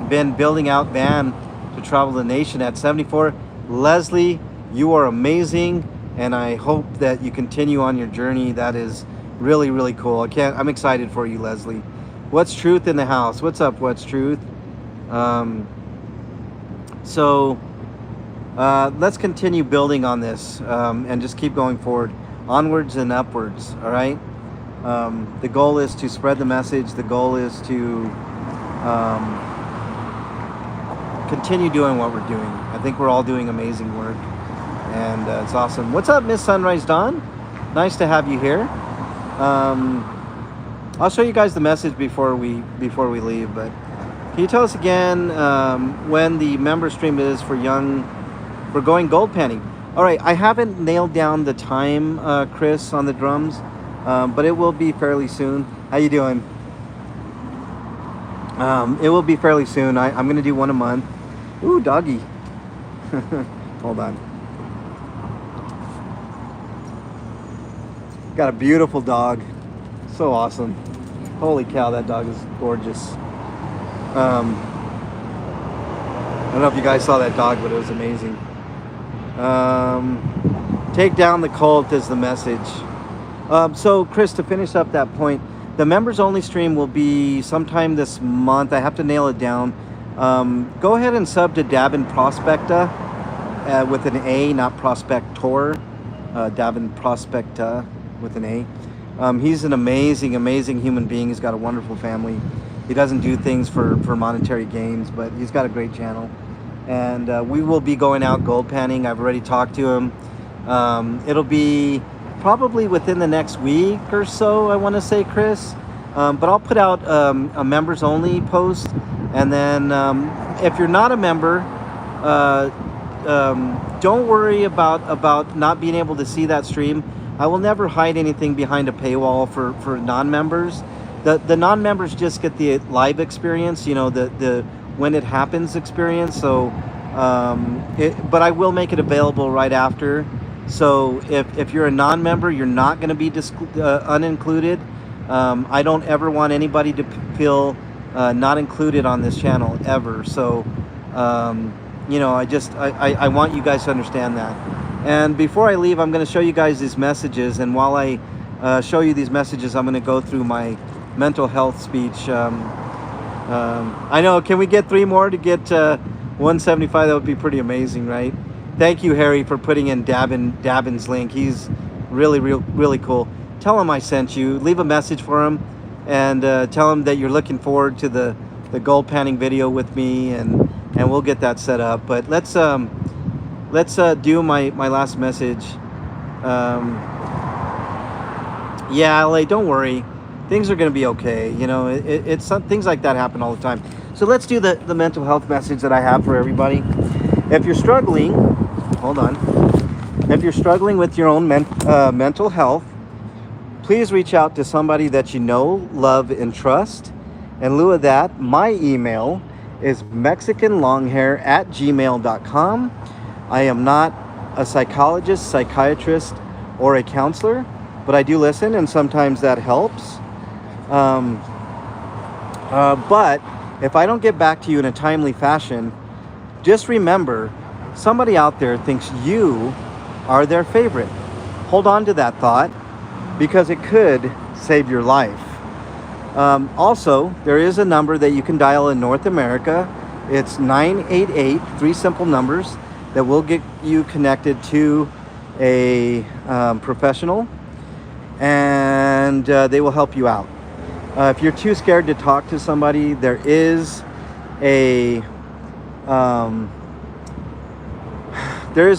Been building out van to travel the nation at 74. Leslie, you are amazing, and I hope that you continue on your journey. That is really, really cool. I'm excited for you, Leslie. What's Truth in the house? What's up, What's Truth? Let's continue building on this and just keep going forward, onwards and upwards. All right. The goal is to spread the message. The goal is to continue doing what we're doing. I think we're all doing amazing work, and it's awesome. What's up, Miss Sunrise Dawn? Nice to have you here. I'll show you guys the message before we leave. But can you tell us again when the member stream is for going gold panning? All right, I haven't nailed down the time, Chris, on the drums, but it will be fairly soon. How you doing? It will be fairly soon. I'm going to do one a month. Ooh, doggy. Hold on. Got a beautiful dog. So awesome. Holy cow, that dog is gorgeous. I don't know if you guys saw that dog, but it was amazing. Take down the cult is the message. So Chris, to finish up that point, the members only stream will be sometime this month. I have to nail it down. Go ahead and sub to Davin Prospecta with an A, not Prospector. Davin Prospecta with an A. He's an amazing, amazing human being. He's got a wonderful family. He doesn't do things for monetary gains, but he's got a great channel. And we will be going out gold panning. I've already talked to him. It'll be probably within the next week or so, I want to say, Chris. But I'll put out a members only post. And then if you're not a member, don't worry about not being able to see that stream. I will never hide anything behind a paywall for non-members. The non-members just get the live experience, the when it happens experience. So, but I will make it available right after. So if you're a non-member, you're not going to be unincluded. I don't ever want anybody to feel not included on this channel ever. So, I want you guys to understand that. And before I leave, I'm going to show you guys these messages. And while I show you these messages, I'm going to go through my mental health speech. I know, can we get 3 more to get 175? That would be pretty amazing, right? Thank you, Harry, for putting in Davin's link. He's really cool. Tell him I sent you. Leave a message for him, and tell him that you're looking forward to the gold panning video with me, and we'll get that set up. But let's do my last message. Yeah, LA, don't worry. Things are going to be okay. It's things like that happen all the time. So let's do the mental health message that I have for everybody. If you're struggling, hold on. If you're struggling with your own mental health, please reach out to somebody that you know, love, and trust. In lieu of that, my email is mexicanlonghair@gmail.com. I am not a psychologist, psychiatrist, or a counselor, but I do listen, and sometimes that helps. But if I don't get back to you in a timely fashion, just remember, somebody out there thinks you are their favorite. Hold on to that thought, because it could save your life. Also, there is a number that you can dial in North America. It's 988, three simple numbers that will get you connected to a professional, and they will help you out. If you're too scared to talk to somebody, there is a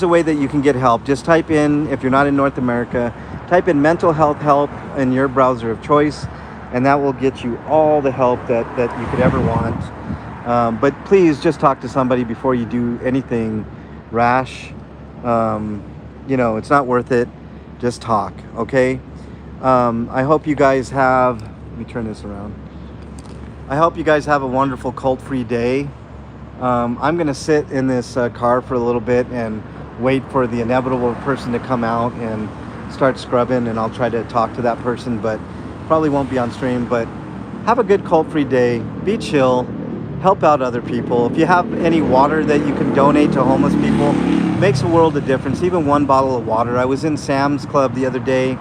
way that you can get help. Just type in, if you're not in North America, type in mental health help in your browser of choice, and that will get you all the help that you could ever want. But please just talk to somebody before you do anything rash. It's not worth it. Just talk, okay? I hope you guys have, let me turn this around. I hope you guys have a wonderful cult-free day. I'm gonna sit in this car for a little bit and wait for the inevitable person to come out and start scrubbing, and I'll try to talk to that person, but probably won't be on stream. But have a good cult-free day. Be chill. Help out other people. If you have any water that you can donate to homeless people, it makes a world of difference. Even one bottle of water. I was in Sam's Club the other day,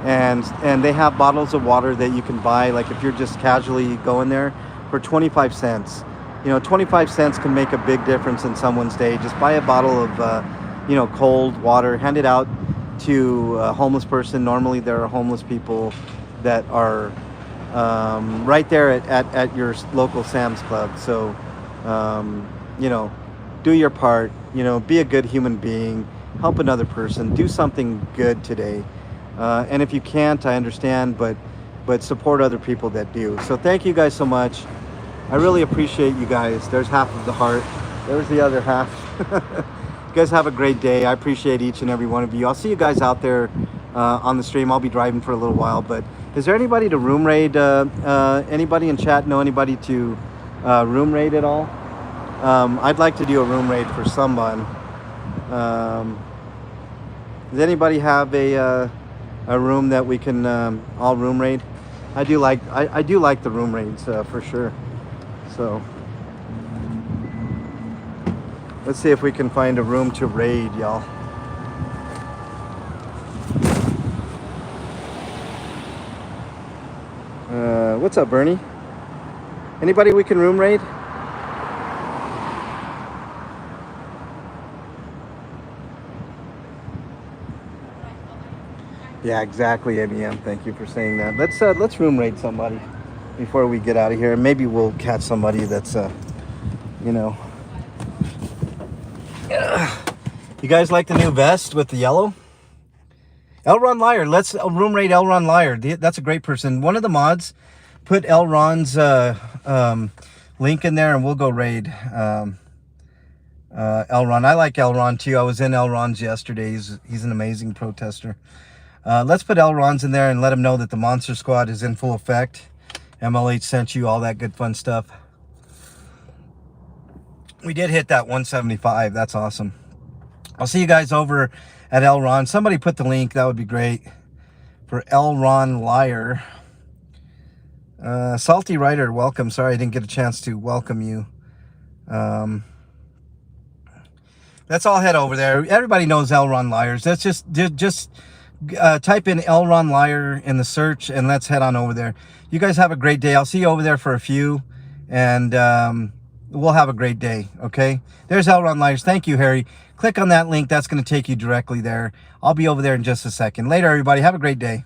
and they have bottles of water that you can buy, like if you're just casually going there, for 25 cents. 25 cents can make a big difference in someone's day. Just buy a bottle of cold water, hand it out to a homeless person. Normally there are homeless people that are right there at your local Sam's Club. So do your part. Be a good human being, help another person, do something good today. And if you can't, I understand, but support other people that do. So thank you guys so much. I really appreciate you guys. There's half of the heart. There's the other half. You guys have a great day. I appreciate each and every one of you. I'll see you guys out there on the stream. I'll be driving for a little while, but is there anybody to room raid? Anybody in chat know anybody to room raid at all? I'd like to do a room raid for someone. Does anybody have a room that we can all room raid? I do like the room raids for sure. So let's see if we can find a room to raid, y'all. What's up, Bernie? Anybody we can room raid? Yeah, exactly, MEM. Thank you for saying that. Let's room raid somebody before we get out of here. Maybe we'll catch somebody that's You guys like the new vest with the yellow? Elron Liar. Let's room raid Elron Liar. That's a great person. One of the mods put Elron's link in there, and we'll go raid Elron. I like Elron too. I was in Elron's yesterday. He's an amazing protester. Let's put Elron's in there and let him know that the Monster Squad is in full effect. MLH sent you all that good fun stuff. We did hit that 175. That's awesome. I'll see you guys over at Elron. Somebody put the link. That would be great. For Elron Liar. Salty Writer, welcome. Sorry I didn't get a chance to welcome you. Let's all head over there. Everybody knows Elron Liars. That's just type in Elron Liar in the search, and let's head on over there. You guys have a great day. I'll see you over there for a few, and we'll have a great day, okay? There's Elron Liars. Thank you, Harry. Click on that link. That's going to take you directly there. I'll be over there in just a second. Later, everybody. Have a great day.